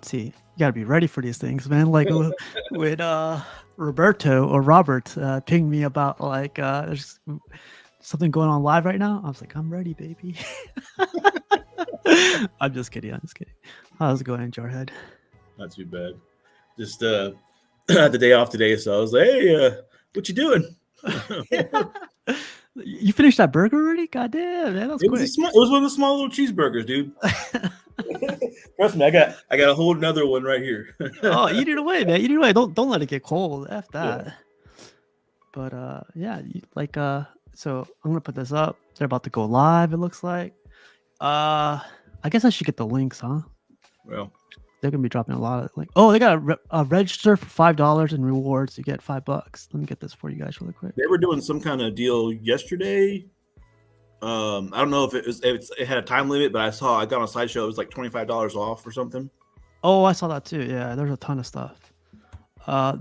See, you gotta be ready for these things, man. Like when Roberto or Robert pinged me about like there's something going on live right now. I was like, I'm ready, baby. I'm just kidding. I'm just kidding. How's it going, Jarhead? Not too bad. Just had the day off today, so I was like, "Hey, what you doing?" You finished that burger already? God damn, man, that's It quick. was one of the small little cheeseburgers, dude. Trust me, I got a whole another one right here. Oh, eat it away, man. Eat it away. Don't let it get cold. F that. Yeah. But yeah, so I'm gonna put this up. They're about to go live. It looks like. I guess I should get the links, huh? Well, they're gonna be dropping a lot of links. Oh, they got a register for $5 in rewards. You get $5. Let me get this for you guys really quick. They were doing some kind of deal yesterday. I don't know if it had a time limit, but I got on Sideshow. It was like $25 off or something. Oh, I saw that too. Yeah, there's a ton of stuff.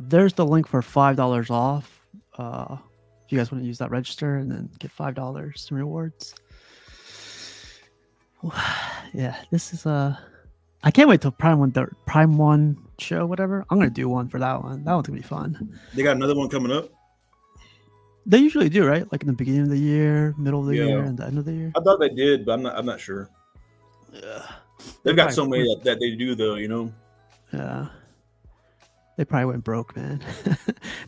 There's the link for $5 off. If you guys want to use that register and then get $5 in rewards. Yeah, this is I can't wait till Prime 1 show, whatever. I'm gonna do one for that one. That one's gonna be fun. They got another one coming up. They usually do, right? Like in the beginning of the year, middle of the year, and the end of the year. I thought they did, but I'm not sure. Yeah, they've got so many that they do though, you know. Yeah, they probably went broke, man.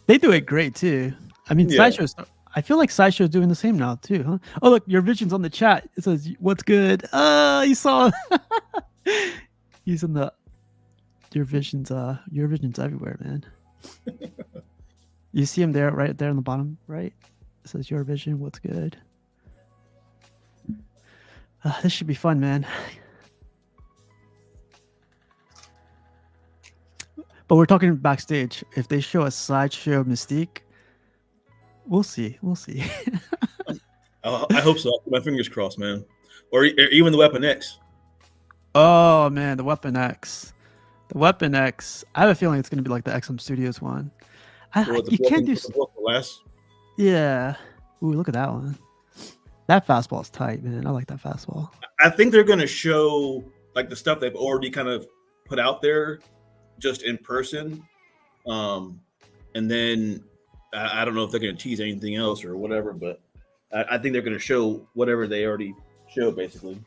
They do it great too. I mean, Sideshow's. I feel like Sideshow's doing the same now too, huh? Oh, look, your vision's on the chat. It says, "What's good?" You saw. He's in the your vision's everywhere, man. You see him there, right there on the bottom, right? It says your vision. What's good? This should be fun, man. But we're talking backstage. If they show a Sideshow Mystique, we'll see. We'll see. I hope so. My fingers crossed, man. Or even the Weapon X. Oh man, the Weapon X. The Weapon X. I have a feeling it's going to be like the XM Studios one. You can't do. Yeah. Ooh, look at that one. That fastball is tight, man. I like that fastball. I think they're going to show like the stuff they've already kind of put out there, just in person, and then I don't know if they're going to tease anything else or whatever, but I think they're going to show whatever they already showed, basically.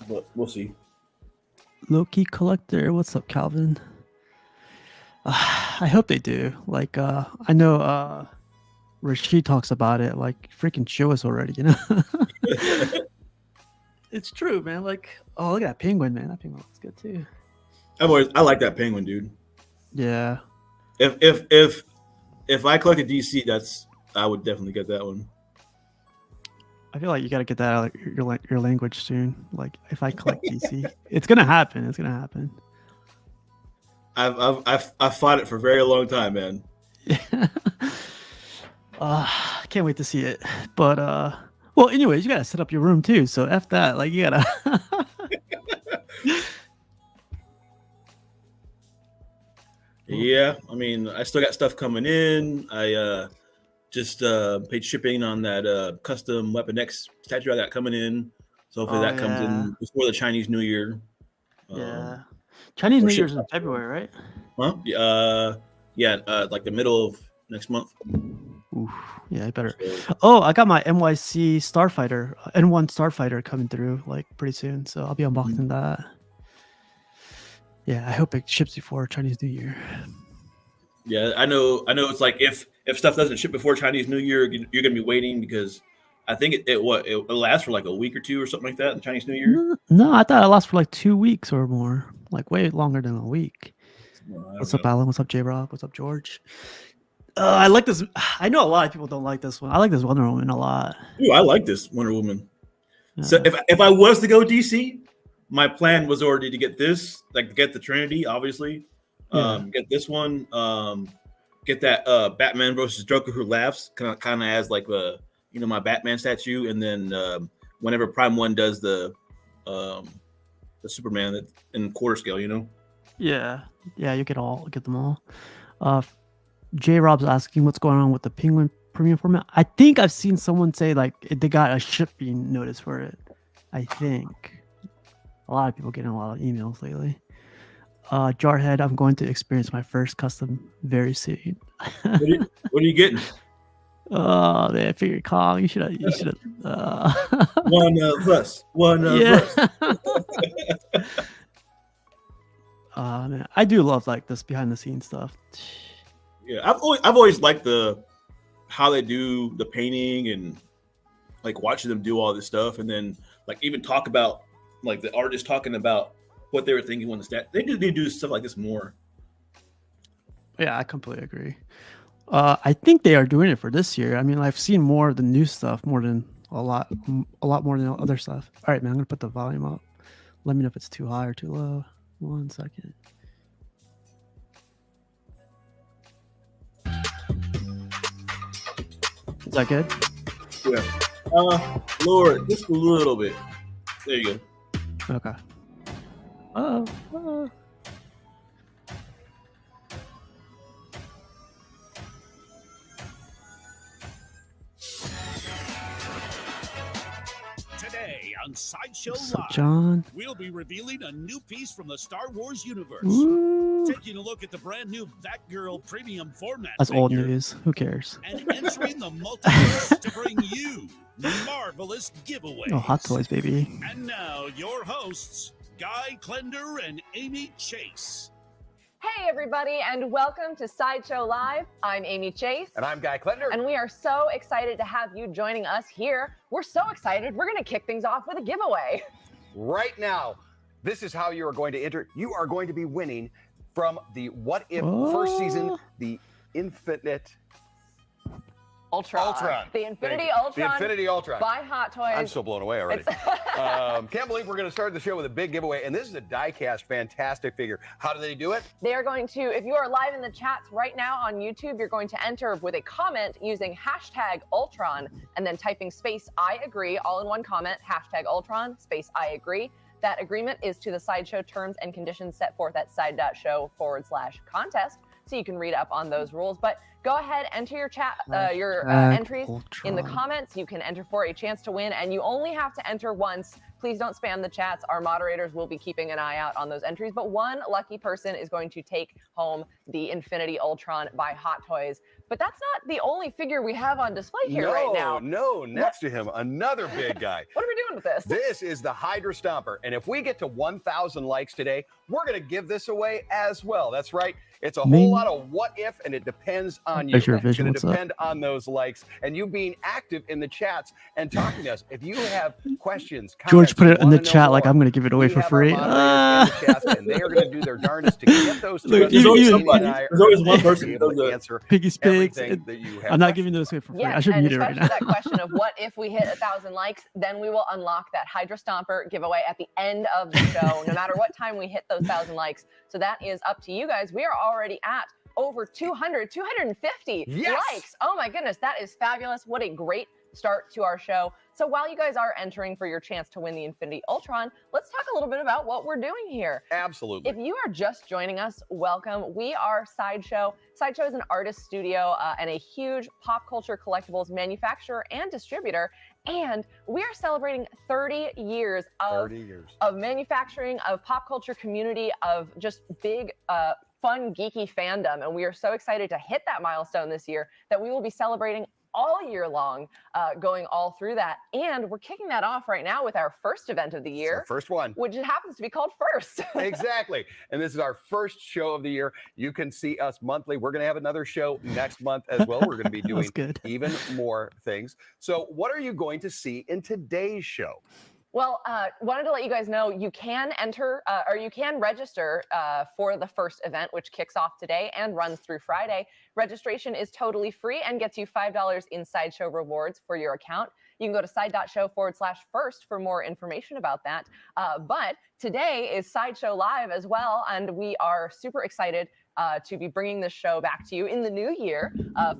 But we'll see. Low-key collector, what's up, Calvin? I hope they do. Like, I know Rashid talks about it. Like, freaking show us already, you know? It's true, man. Like, oh, look at that penguin, man. That penguin looks good too. I like that penguin, dude. Yeah. If I collected DC, I would definitely get that one. I feel like you got to get that out of your language soon. Like, if I collect DC, it's gonna happen. It's gonna happen. I've fought it for a very long time, man. Yeah. Can't wait to see it. But well, anyways, you gotta set up your room too. So F that. Like, you gotta. Yeah, I mean, I still got stuff coming in. I just paid shipping on that custom Weapon X statue I got coming in. So hopefully that comes in before the Chinese New Year. Yeah. Chinese New Year's in February, right? Huh? Yeah, like the middle of next month. Oof, yeah, I better. Oh, I got my NYC Starfighter, N1 Starfighter coming through like pretty soon. So I'll be unboxing that. Yeah, I hope it ships before Chinese New Year. Yeah, I know. It's like if stuff doesn't ship before Chinese New Year, you're gonna be waiting because I think it lasts for like a week or two or something like that in Chinese New Year. No, I thought it lasts for like 2 weeks or more, like way longer than a week. What's up, Alan? What's up, J Rob? What's up, George? I like this. I know a lot of people don't like this one. I like this Wonder Woman a lot. Ooh, I like this Wonder Woman. Yeah. So if I was to go DC, my plan was already to get this, like get the Trinity, obviously. Get this one. Get that Batman versus Joker who laughs, kind of as like my Batman statue, and then whenever Prime 1 does the Superman that in quarter scale, you know. Yeah, you get them all. J Rob's asking what's going on with the Penguin premium format. I think I've seen someone say like they got a shipping notice for it. I think a lot of people getting a lot of emails lately. Jarhead, I'm going to experience my first custom very soon. What are you getting? Oh man, figure Kong. You should have. One of us. One of us. Man, I do love like this behind the scenes stuff. Yeah, I've always liked how they do the painting and like watching them do all this stuff, and then like even talk about like the artist talking about what they were thinking when the stat. They do stuff like this more. Yeah, I completely agree. I think they are doing it for this year. I mean, I've seen more of the new stuff, more than a lot more than other stuff. All right, man, I'm gonna put the volume up. Let me know if it's too high or too low. 1 second. Is that good? Yeah. Lower it just a little bit. There you go. Okay. Today on Sideshow What's up, Live, John? We'll be revealing a new piece from the Star Wars universe. Ooh. Taking a look at the brand new Batgirl premium format. That's old news. Who cares? And entering the multiverse to bring you marvelous giveaways. Oh, Hot Toys, baby. And now your hosts, Guy Klender and Amy Chase. Hey everybody, and welcome to Sideshow Live. I'm Amy Chase. And I'm Guy Klender. And we are so excited to have you joining us here. We're so excited, we're gonna kick things off with a giveaway. Right now, this is how you are going to enter. You are going to be winning from the What If first season, the Infinite Ultron. The Infinity Ultron. The Infinity Ultron. By Hot Toys. I'm so blown away already. Can't believe we're going to start the show with a big giveaway. And this is a die-cast fantastic figure. How do they do it? They are going to, if you are live in the chats right now on YouTube, you're going to enter with a comment using hashtag Ultron and then typing space I agree, all in one comment, hashtag Ultron, space I agree. That agreement is to the Sideshow terms and conditions set forth at side.show/contest. So you can read up on those rules. But go ahead, enter your chat, your entries in the comments. You can enter for a chance to win, and you only have to enter once. Please don't spam the chats. Our moderators will be keeping an eye out on those entries. But one lucky person is going to take home the Infinity Ultron by Hot Toys. But that's not the only figure we have on display here right now. No, next to him, another big guy. What are we doing with this? This is the Hydra Stomper. And if we get to 1,000 likes today, we're going to give this away as well. That's right. It's a whole lot of what if, and it depends on you. It's going to depend on those likes and you being active in the chats and talking to us. If you have questions, George put it in the chat like I'm going to give it away for free. And they are going to do their darnest to get those to us. There's always one person who knows answer Piggy's Pigs. that you have. I'm not giving those away for free. Yeah, I should mute it right now. That question of what if we hit 1,000 likes, then we will unlock that Hydra Stomper giveaway at the end of the show, no matter what time we hit those 1,000 likes. So that is up to you guys. We are already at over 250 likes. Oh my goodness, that is fabulous. What a great start to our show. So while you guys are entering for your chance to win the Infinity Ultron, let's talk a little bit about what we're doing here. Absolutely. If you are just joining us, welcome. We are Sideshow. Sideshow is an artist studio and a huge pop culture collectibles manufacturer and distributor. And we are celebrating 30 years of manufacturing, of pop culture community, of just big, fun, geeky fandom. And we are so excited to hit that milestone this year that we will be celebrating all year long, going all through that. And we're kicking that off right now with our first event of the year. Our first one. Which happens to be called First. Exactly. And this is our first show of the year. You can see us monthly. We're going to have another show next month as well. We're going to be doing even more things. So what are you going to see in today's show? Well, wanted to let you guys know you can enter or you can register for the first event, which kicks off today and runs through Friday. Registration is totally free and gets you $5 in Sideshow rewards for your account. You can go to side.show/first for more information about that. But today is Sideshow Live as well, and we are super excited to be bringing this show back to you in the new year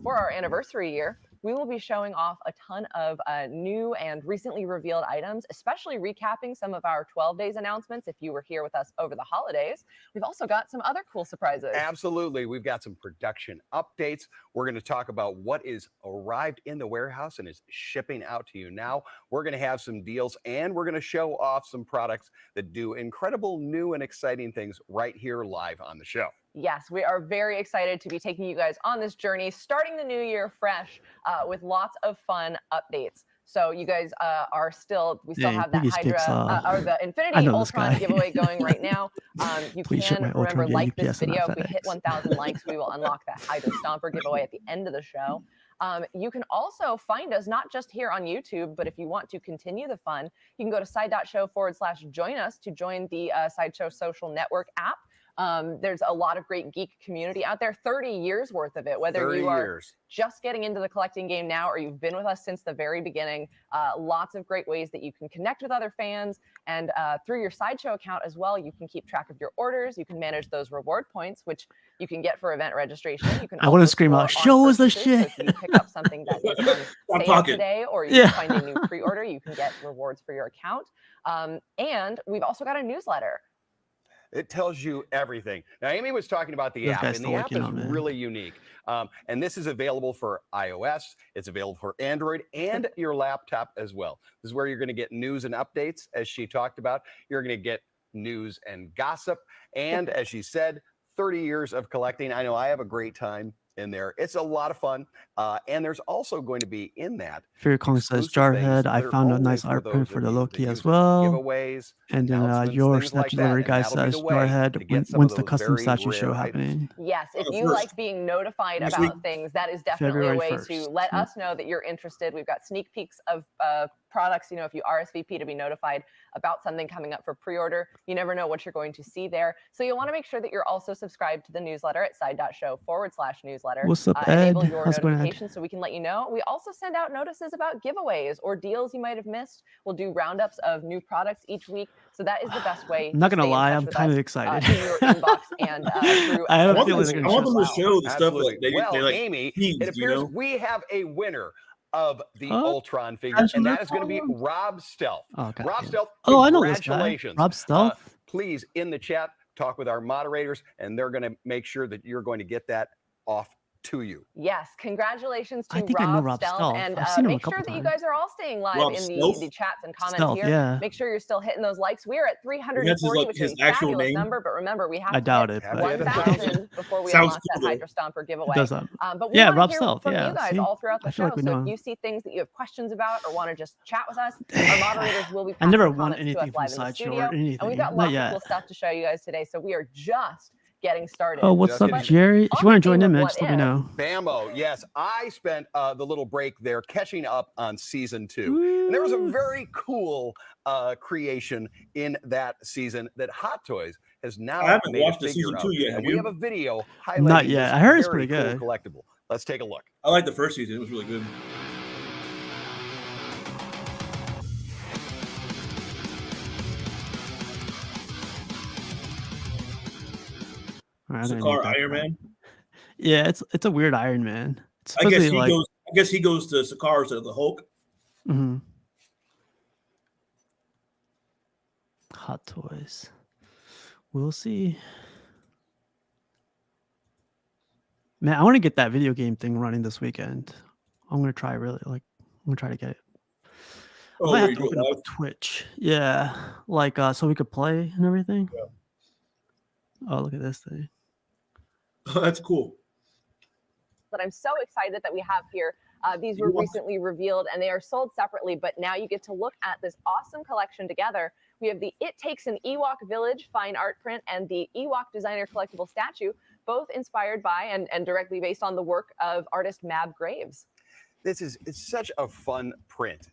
for our anniversary year. we will be showing off a ton of new and recently revealed items, especially recapping some of our 12 days announcements if you were here with us over the holidays. We've also got some other cool surprises. Absolutely. We've got some production updates. We're going to talk about what is arrived in the warehouse and is shipping out to you now. We're going to have some deals, and we're going to show off some products that do incredible new and exciting things right here live on the show. Yes, we are very excited to be taking you guys on this journey, starting the new year fresh with lots of fun updates. So you guys we still have that Hydra or the Infinity Ultron giveaway going right now. You can remember, like this video. If we hit 1,000 likes, we will unlock that Hydra Stomper giveaway at the end of the show. You can also find us not just here on YouTube, but if you want to continue the fun, you can go to side.show/join us to join the Sideshow social network app. There's a lot of great geek community out there, 30 years worth of it, whether you are just getting into the collecting game now or you've been with us since the very beginning. Lots of great ways that you can connect with other fans, and through your Sideshow account as well, you can keep track of your orders. You can manage those reward points, which you can get for event registration. You can I want to scream out, show us the shit. So if you pick up something that is on sale today, or you find a new pre-order, you can get rewards for your account. And we've also got a newsletter. It tells you everything. Now, Amy was talking about the app, and the app is really unique. And this is available for iOS. It's available for Android and your laptop as well. This is where you're going to get news and updates, as she talked about. You're going to get news and gossip. And as she said, 30 years of collecting. I know I have a great time in there. It's a lot of fun. And there's also going to be in that. Fear Kong says, Jarhead, I found a nice art print for the Loki as well. Giveaways, and then your statue delivery guy says, Jarhead, when's the custom statue show happening? Yes, if you like being notified about things, that is definitely a way to let us know that you're interested. We've got sneak peeks of products, if you RSVP to be notified about something coming up for pre-order. You never know what you're going to see there. So you'll want to make sure that you're also subscribed to the newsletter at side.show/newsletter. What's up, Ed? Enable your notifications so we can let you know. We also send out notices about giveaways or deals you might have missed. We'll do roundups of new products each week. So that is the best way. I'm not going to lie, I'm kind of excited. In your inbox and through I have a feeling I want them to show the stuff like they like. Amy, it appears we have a winner of the Ultron figure, and that is going to be Rob Stealth. Rob Stealth, I know this guy. Congratulations. Rob Stealth. Please, in the chat, talk with our moderators, and they're going to make sure that you're going to get that off to you. Yes, congratulations to Rob Stealth, and make sure that you guys are all staying live in the chats and comments here. Yeah. Make sure you're still hitting those likes. We are at 340, which is a fabulous number, but remember, we have to hit 1,000 before we unlock that Hydra Stomper giveaway. But we want to hear from you guys all throughout the show. So if you see things that you have questions about or want to just chat with us, our moderators will be passing comments to us live in the studio. And we've got lots of cool stuff to show you guys today. So we are just getting started. Oh, what's up, Jerry? If you want to join in, man, just let me know. Bambo, yes. I spent the little break there catching up on season 2. And there was a very cool creation in that season that Hot Toys has now made a figure of. And we have a video highlighting Not yet. I heard it's pretty good. Cool collectible. Let's take a look. I like the first season. It was really good. Sakaar Iron Man. Yeah, it's a weird Iron Man. I guess he goes to Sakaar instead of the Hulk. Mm-hmm. Hot Toys. We'll see. Man, I want to get that video game thing running this weekend. I'm gonna try I'm gonna try to get it. I might have to open up Twitch. Yeah, so we could play and everything. Yeah. Oh, look at this thing. Oh, that's cool. That I'm so excited that we have here. These were recently revealed and they are sold separately, but now you get to look at this awesome collection together. We have the It Takes an Ewok Village fine art print and the Ewok designer collectible statue, both inspired by and directly based on the work of artist Mab Graves. It's such a fun print.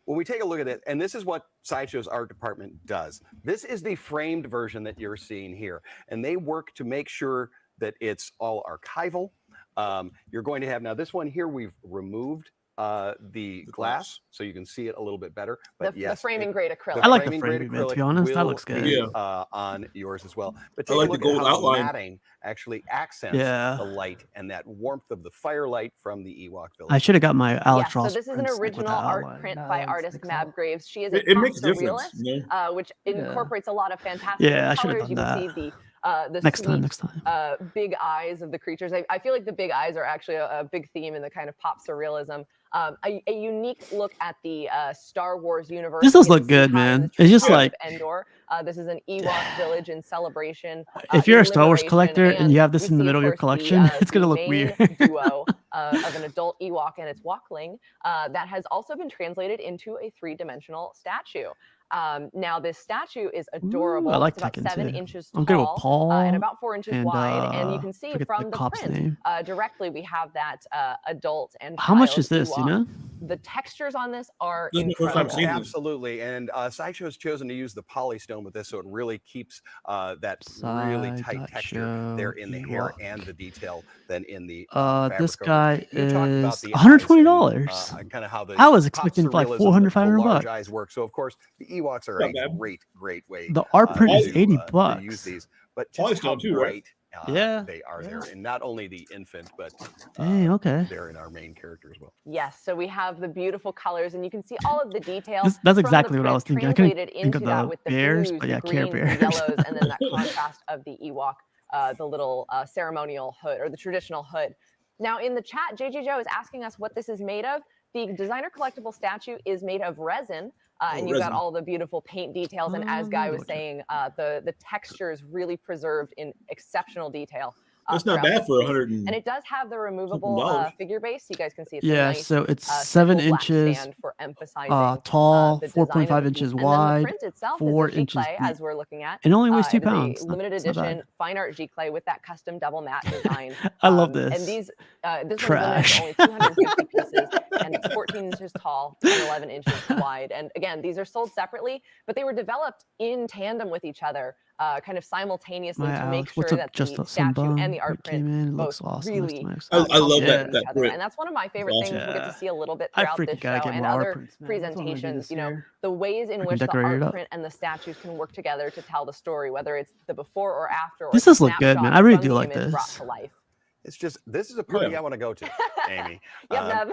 When we take a look at it, and this is what Sideshow's art department does. This is the framed version that you're seeing here, and they work to make sure that it's all archival. You're going to have, now this one here, we've removed the glass so you can see it a little bit better. But the framing grade acrylic. I like the framing grade, to be honest. That looks good. On yours as well. But I take like a look the gold at how outline. the matting actually accents the light and that warmth of the firelight from the Ewok village. I should have got my Alex So Ross. this is an original art print by artist Mab Graves. She is a it makes a pop difference, surrealist, which incorporates a lot of fantastic I should have colors. You done can see the next sweet, time. big eyes of the creatures. I feel like the big eyes are actually a big theme in the kind of pop surrealism. A unique look at the Star Wars universe. This does look good, man. It's just like Endor. This is an Ewok village in celebration. If you're a Star Wars collector and you have this in the middle of your collection, it's gonna look weird. Duo of an adult Ewok and its Walkling that has also been translated into a 3-dimensional statue. Now this statue is adorable. I like it's about Tekken 7 too. inches I'm good with tall Paul and about 4 inches wide. And you can see forget from the the cop's print name. Directly we have that adult and How much child is this, Ewok. you know? The textures on this are This is my first time incredible. seeing this. Absolutely, and Sideshow has chosen to use the polystone with this, so it really keeps that really tight texture there in the hair and the detail than in the this guy is $120. Kind of how the I was expecting like 400, 500 large bucks. eyes work. So of course the Ewoks are a great way. The art print is to, 80 to bucks. use these, but just how too, right? bright they are there, and not only the infant, but okay. they're in our main character as well. Yes, so we have the beautiful colors, and you can see all of the details. That's exactly what I was thinking. I couldn't translated think into of that the with the bears, blues, but yeah, the Care greens, Bears. the yellows, and then that contrast of the Ewok, the little ceremonial hood or the traditional hood. Now in the chat, JJ Joe is asking us what this is made of. The designer collectible statue is made of resin. And you've got all the beautiful paint details. And as Guy was saying, the texture is really preserved in exceptional detail. That's not bad for 100. And it does have the removable figure base. You guys can see it's yeah, a nice, so it's 7 inches for emphasizing, tall, the 4.5 inches wide, and then the print itself 4 is a inches G-clay, deep. as we're looking at. It only weighs 2 it is pounds. a limited edition fine art G-clay with that custom double matte design. I love this. And these this Trash. one's limited to only 250 pieces, and it's 14 inches tall and 11 inches wide. And again, these are sold separately, but they were developed in tandem with each other. Kind of simultaneously to make sure that the statue and the art print both really I love that print. And that's one of my favorite things we get to see a little bit throughout this show and other presentations. You know, the ways in which the art print and the statues can work together to tell the story, whether it's the before or after. This does look good, man. I really do like this. Brought to life. It's just, this is a party I want to go to, Amy. Nub.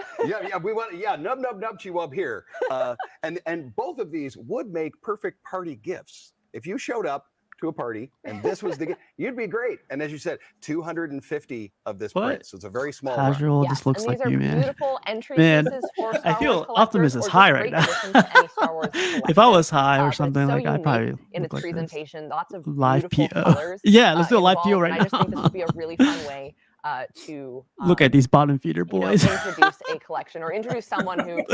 We want, nub, nub, nub, chi-wub here. And both of these would make perfect party gifts. If you showed up to a party and this was the gift, you'd be great. And as you said, 250 of this print, so it's a very small casual. This looks like you, man. Beautiful entry man, pieces for Star I feel Wars Optimus is high right now. If I was high or something, like I'd probably in its like presentation, this. lots of Live beautiful PO. colors. Yeah, let's do a live PO right now. I just think this would be a really fun way to look at these bottom feeder boys. Introduce a collection or introduce someone who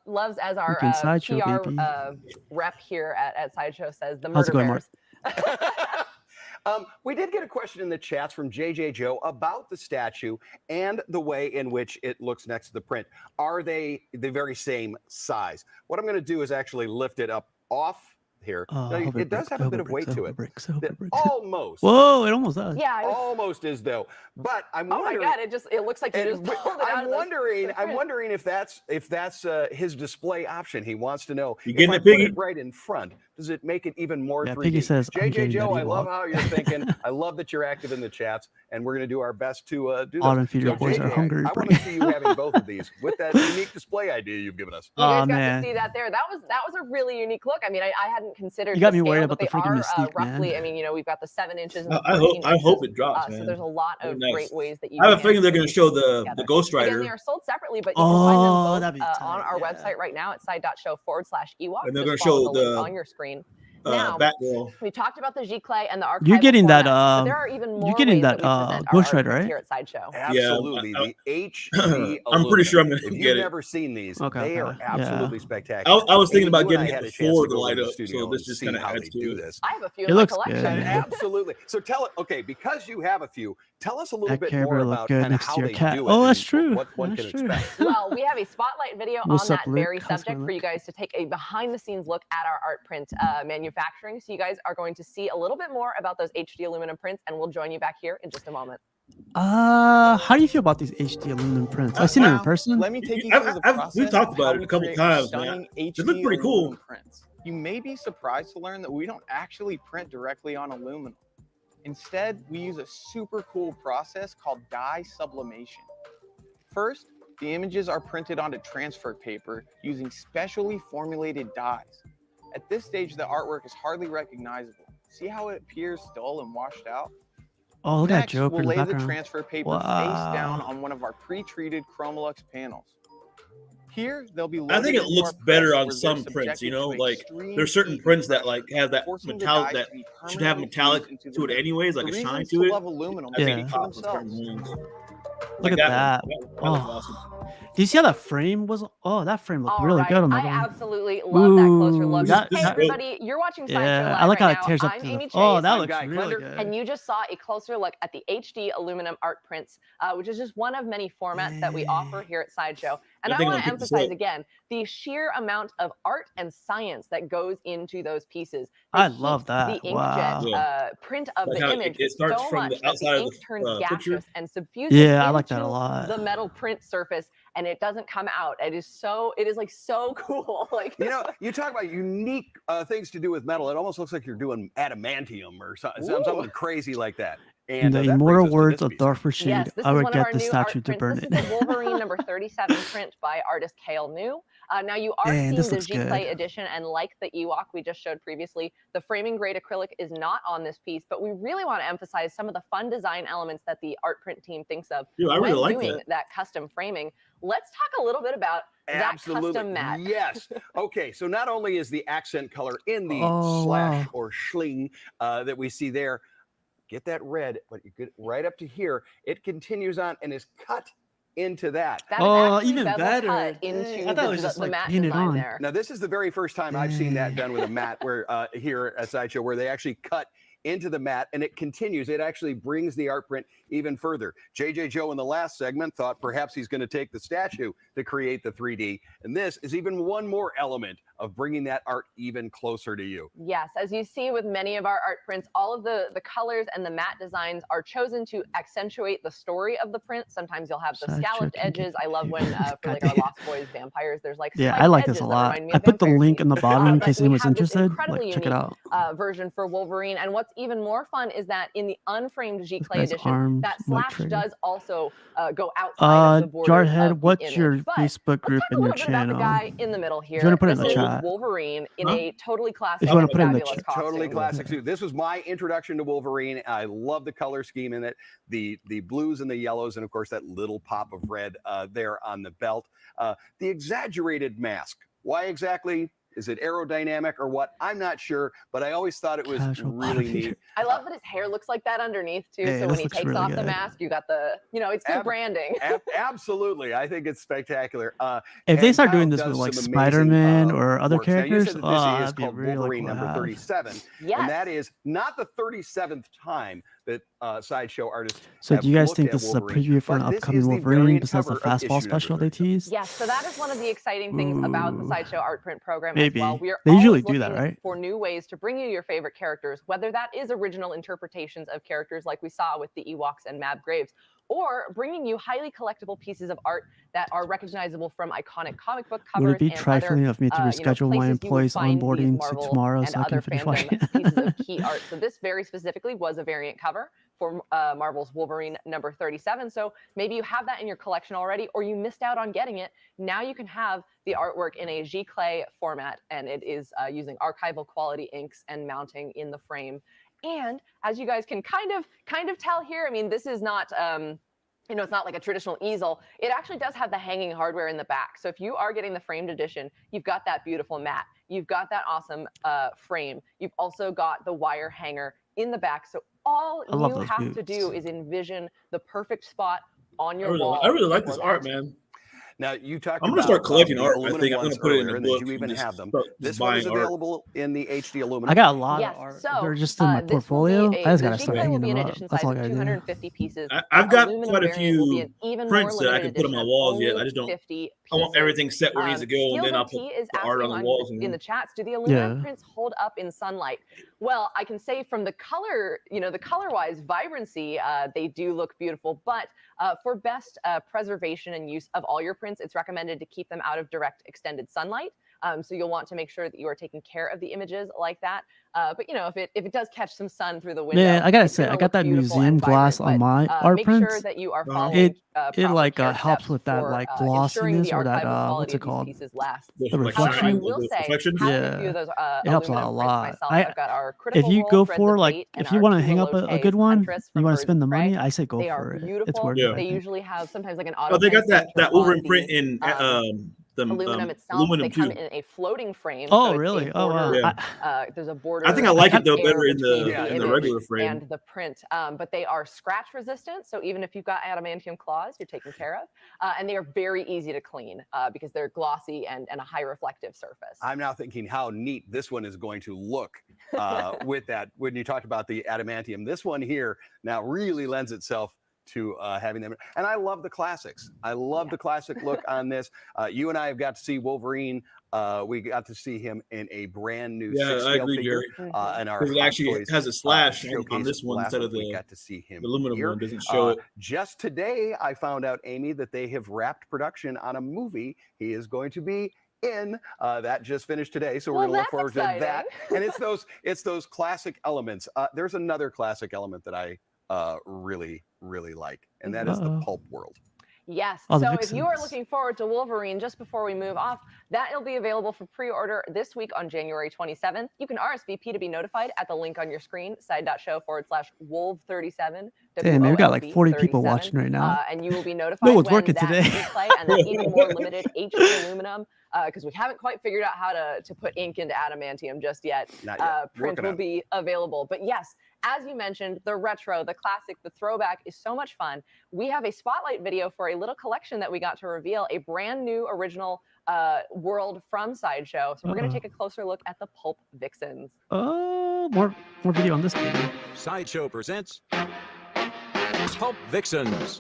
loves as our PR rep here at Sideshow says the murder bears. We did get a question in the chats from JJ Joe about the statue and the way in which it looks next to the print. Are they the very same size? What I'm going to do is actually lift it up off here. It does have a bit of weight to it. Almost. Whoa, it almost does. Yeah, almost as though. But I'm wondering. Oh my God! It looks like you just pulled it out. I'm wondering if that's his display option. He wants to know you if I put it right in front, does it make it even more 3D? Piggy says, JJ Joe, I love how you're thinking. I love that you're active in the chats, and we're going to do our best to do Autumn this. feeder boys are hungry. I want to see you having both of these with that unique display idea you've given us. You guys got to see that there. That was a really unique look. I mean, I hadn't considered. You got me worried about the freaking mystique, roughly. man. I mean, we've got the 7 inches. And I hope it drops, man. So there's a lot of great ways that you. I have a feeling they're going to show the Ghost Rider. Again, they are sold separately, but you can find them both on our website right now at side.show/Ewok. And they're going to show the on your screen. Now, Batgirl. We talked about the G-clay and the archival. You're getting that. there are even more. You're getting that Ghost Rider, right? Here at Sideshow. Absolutely, the HD. I'm pretty sure I'm going to get it. If you've never seen these, they are absolutely spectacular. I was thinking about getting it before the light up, so this just kind of adds to this. I have a few in my collection. Absolutely. So tell it. Okay, because you have a few, tell us a little bit more about kind of how they do it. Oh, that's true. What one can expect. Well, we have a spotlight video on that very subject for you guys to take a behind-the-scenes look at our art print manufacturing. So you guys are going to see a little bit more about those HD aluminum prints, and we'll join you back here in just a moment. How do you feel about these HD aluminum prints? I've seen it in person. Let me take you through the process. We've talked of about how it we a couple create times, stunning man. HD They look pretty cool. aluminum prints. You may be surprised to learn that we don't actually print directly on aluminum. Instead, we use a super cool process called dye sublimation. First, the images are printed onto transfer paper using specially formulated dyes. At this stage, the artwork is hardly recognizable. See how it appears dull and washed out? Oh, look at Next, Joker we'll in the lay the background. transfer paper face down on one of our pre-treated Chromolux panels. Here, they'll be I think it loaded into looks our better press on where some they're prints, you subjected know, to like extreme there's certain heat prints and that like pressure, have that forcing the metallic dyes that to be should have permanently metallic fused into to it the anyways, The like a shine reasons to it. love aluminum I think Yeah. it for pops on certain themselves. ones. Look Like at that that. one. That looks awesome. Do you see how that frame was? Oh, that frame looked All really right, good on I that one. absolutely love that closer look. That- Hey, that- everybody, you're watching Sideshow Yeah, Live I like right how now. it tears up I'm to Amy the. Chase. Oh, that I'm looks Guy really Klender. good. And you just saw a closer look at the HD aluminum art prints, which is just one of many formats that we offer here at Sideshow. And I I think I'm want to gonna pick this emphasize up. again the sheer amount of art and science that goes into those pieces. They I love heat that. The Wow. inkjet print of Like the how image it starts so from much the that outside the of ink the turns picture. gaseous and suffuses Yeah, I like that a into lot. the metal print surface, and it doesn't come out. It is like so cool. Like, You know, you talk about unique things to do with metal. It almost looks like you're doing adamantium or something crazy like that. And In the that immortal brings us to words this of piece. Dark Shade, yes, this I is would one of our get the new statue art to prints. burn This it. is a Wolverine number 37 print by artist Kale New. Now you are Dang, seeing this the looks G-Clay good. edition, and like the Ewok we just showed previously, the framing grade acrylic is not on this piece, but we really want to emphasize some of the fun design elements that the art print team thinks of Dude, I really when like doing that. that custom framing. Let's talk a little bit about that custom mat. Yes. Okay. So not only is the accent color in the Oh, slash wow. or schling that we see there, get that red, but you get right up to here. It continues on and is cut into that. That is Oh, actually even bevel better. cut Dang, into I thought it was just the like mat painted design on. there. Now, this is the very first time I've seen that Dang. done with a mat where here at Sideshow, where they actually cut into the mat and it continues. It actually brings the art print even further. JJ Joe in the last segment thought perhaps he's going to take the statue to create the 3D. And this is even one more element of bringing that art even closer to you. Yes, as you see with many of our art prints, all of the colors and the matte designs are chosen to accentuate the story of the print. Sometimes you'll have the Sideshow scalloped can edges. I love when for like our Lost Boys vampires, there's like Yeah, spiked I like this edges a that lot. remind me I of put the vampire link in the teeth. bottom in But case we anyone's have this interested. incredibly Like, check it unique, out. version for Wolverine. And what's even more fun is that in the unframed G-Clay guy's edition, arm that might slash trigger. does also go outside of the borders Jarhead, of the what's image. your But Facebook group let's talk a and your little bit about the channel? guy in the middle here. If you want to put it in This the is chat. Wolverine in Huh? a totally classic If you want to and put it in the fabulous chat. costume. Totally classic suit. This was my introduction to Wolverine. I love the color scheme in it, the blues and the yellows, and of course that little pop of red there on the belt. The exaggerated mask. Why exactly? Is it aerodynamic or what? I'm not sure, but I always thought it was Casual really body. neat. I love that his hair looks like that underneath too. Hey, so this when he looks takes really off the good. mask, you got the, it's good branding. Absolutely. I think it's spectacular. If they And start Kyle doing this does with like some amazing, Spider-Man or other works. Now, you characters, said that oh, this is that'd be called really Wolverine cool to number have. 37. Yes. And that is not the 37th time that Sideshow artists So have do you guys looked think at this is a Wolverine, preview for an but this upcoming is the Wolverine variant besides the cover of issue fastball number special they 37. teased? Yes, so that is one of the exciting things about the Ooh. Sideshow art print program Maybe. as well. We are They usually always do that, looking right? for new ways to bring you your favorite characters, whether that is original interpretations of characters like we saw with the Ewoks and Mab Graves, or bringing you highly collectible pieces of art that are recognizable from iconic comic book Would covers it be and trifling other, of me to reschedule my places you would employees find these onboarding to Marvel tomorrow and so I other can finish fandom watching? pieces of key art. So this very specifically was a variant cover for Marvel's Wolverine number 37. So maybe you have that in your collection already, or you missed out on getting it. Now you can have the artwork in a G-Clay format, and it is using archival quality inks and mounting in the frame. And as you guys can kind of tell here, I mean, this is not it's not like a traditional easel. It actually does have the hanging hardware in the back. So if you are getting the framed edition, you've got that beautiful mat. You've got that awesome frame. You've also got the wire hanger in the back. So all you have to do is envision the perfect spot on your wall. I really like this art, man. Now you talked. I'm gonna start collecting art. I think I'm ones gonna put it in earlier, a and book. that you even have them. Just This one is buying art. available in the HD aluminum. I got a lot Yes, of art. so, They're just in my this will portfolio. be I just the gotta start G-Clay will hanging be an them up. edition That's size all I of gotta do. 250 pieces. I've The got aluminum quite a variant will be few an even prints more that I limited can put on my edition of walls yet. I only just don't 50 I want everything set where it needs to go, and then I'll put is the art on the walls. in the chats, do the aluminum prints hold up in sunlight? Well, I can say from the color, the color-wise vibrancy, they do look beautiful. But for best preservation and use of all your prints, it's recommended to keep them out of direct extended sunlight. So you'll want to make sure that you are taking care of the images like that. But if it does catch some sun through the window, man, I gotta say, I got that museum glass on my art prints. Make sure that you are following it like helps with that like glossiness or that what's it called? The reflection. I will say, yeah, it helps out a lot. I've got our if you go for like, if you want to hang up a good one, you want to spend the money, I say go for it. It's worth it. They usually have sometimes like an auto. Oh, they got that Wolverine print in the aluminum itself. They come in a floating frame. Oh, really? Oh, wow. Yeah. There's a border. I think I like it though better in the regular frame and the print. But they are scratch resistant, so even if you've got adamantium claws, you're taken care of. And they are very easy to clean because they're glossy and a high reflective surface. I'm now thinking how neat this one is going to look with that. When you talked about the adamantium, this one here now really lends itself to having them. And I love the classics. I love the classic look on this. You and I have got to see Wolverine. We got to see him in a brand new six-scale figure. And our it actually has a slash on this one instead of we got to see him aluminum here. one. Doesn't show it. Just today, I found out, Amy, that they have wrapped production on a movie he is going to be in. That just finished today, so we're gonna look forward to that. And it's those classic elements. There's another classic element that I really like, and that is the pulp world. Yes. So if you are looking forward to Wolverine, just before we move off, that'll be available for pre-order this week on January 27th. You can RSVP to be notified at the link on your screen, side.show/wolv37. Damn, we've got like 40 people watching right now. And you will be notified no one's when working today. Replay and that even more limited HD aluminum, because we haven't quite figured out how to put ink into adamantium just yet. Print will be available. But yes, as you mentioned, the retro, the classic, the throwback is so much fun. We have a spotlight video for a little collection that we got to reveal, a brand new original world from Sideshow. So we're going to take a closer look at the Pulp Vixens. Oh, more video on this baby. Sideshow presents Pulp Vixens.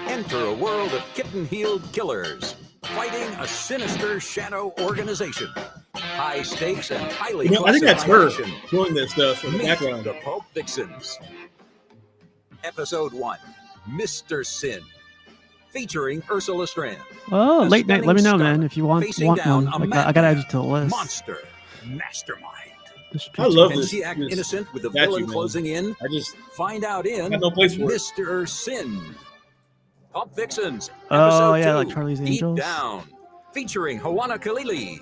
Enter a world of kitten-heeled killers fighting a sinister shadow organization. High stakes and highly I think that's her doing this stuff in the background. The Pulp Vixens. Episode 1, Mr. Sin, featuring Ursula Strand. Oh, late night. Let me know, man, if you want one. I gotta add you to the list. Monster mastermind. I love Can this. she act innocent with the statue, villain man. closing in? I just find out in no place for Mr. Sin. Pulp Vixens. Oh, yeah, 2, like Charlie's Angels. Deep Down, featuring Juana Kalili.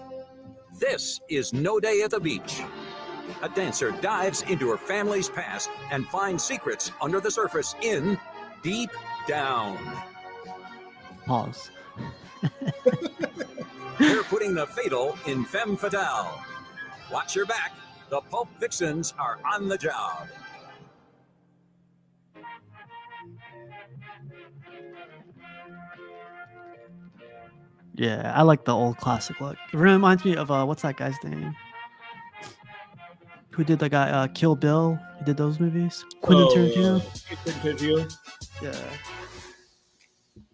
This is No Day at the Beach. A dancer dives into her family's past and finds secrets under the surface in Deep Down. Pause. They're putting the fatal in Femme Fatale. Watch your back. The Pulp Vixens are on the job. Yeah, I like the old classic look. It reminds me of what's that guy's name? Who did the guy Kill Bill? He did those movies. Quentin Tarantino. Yeah.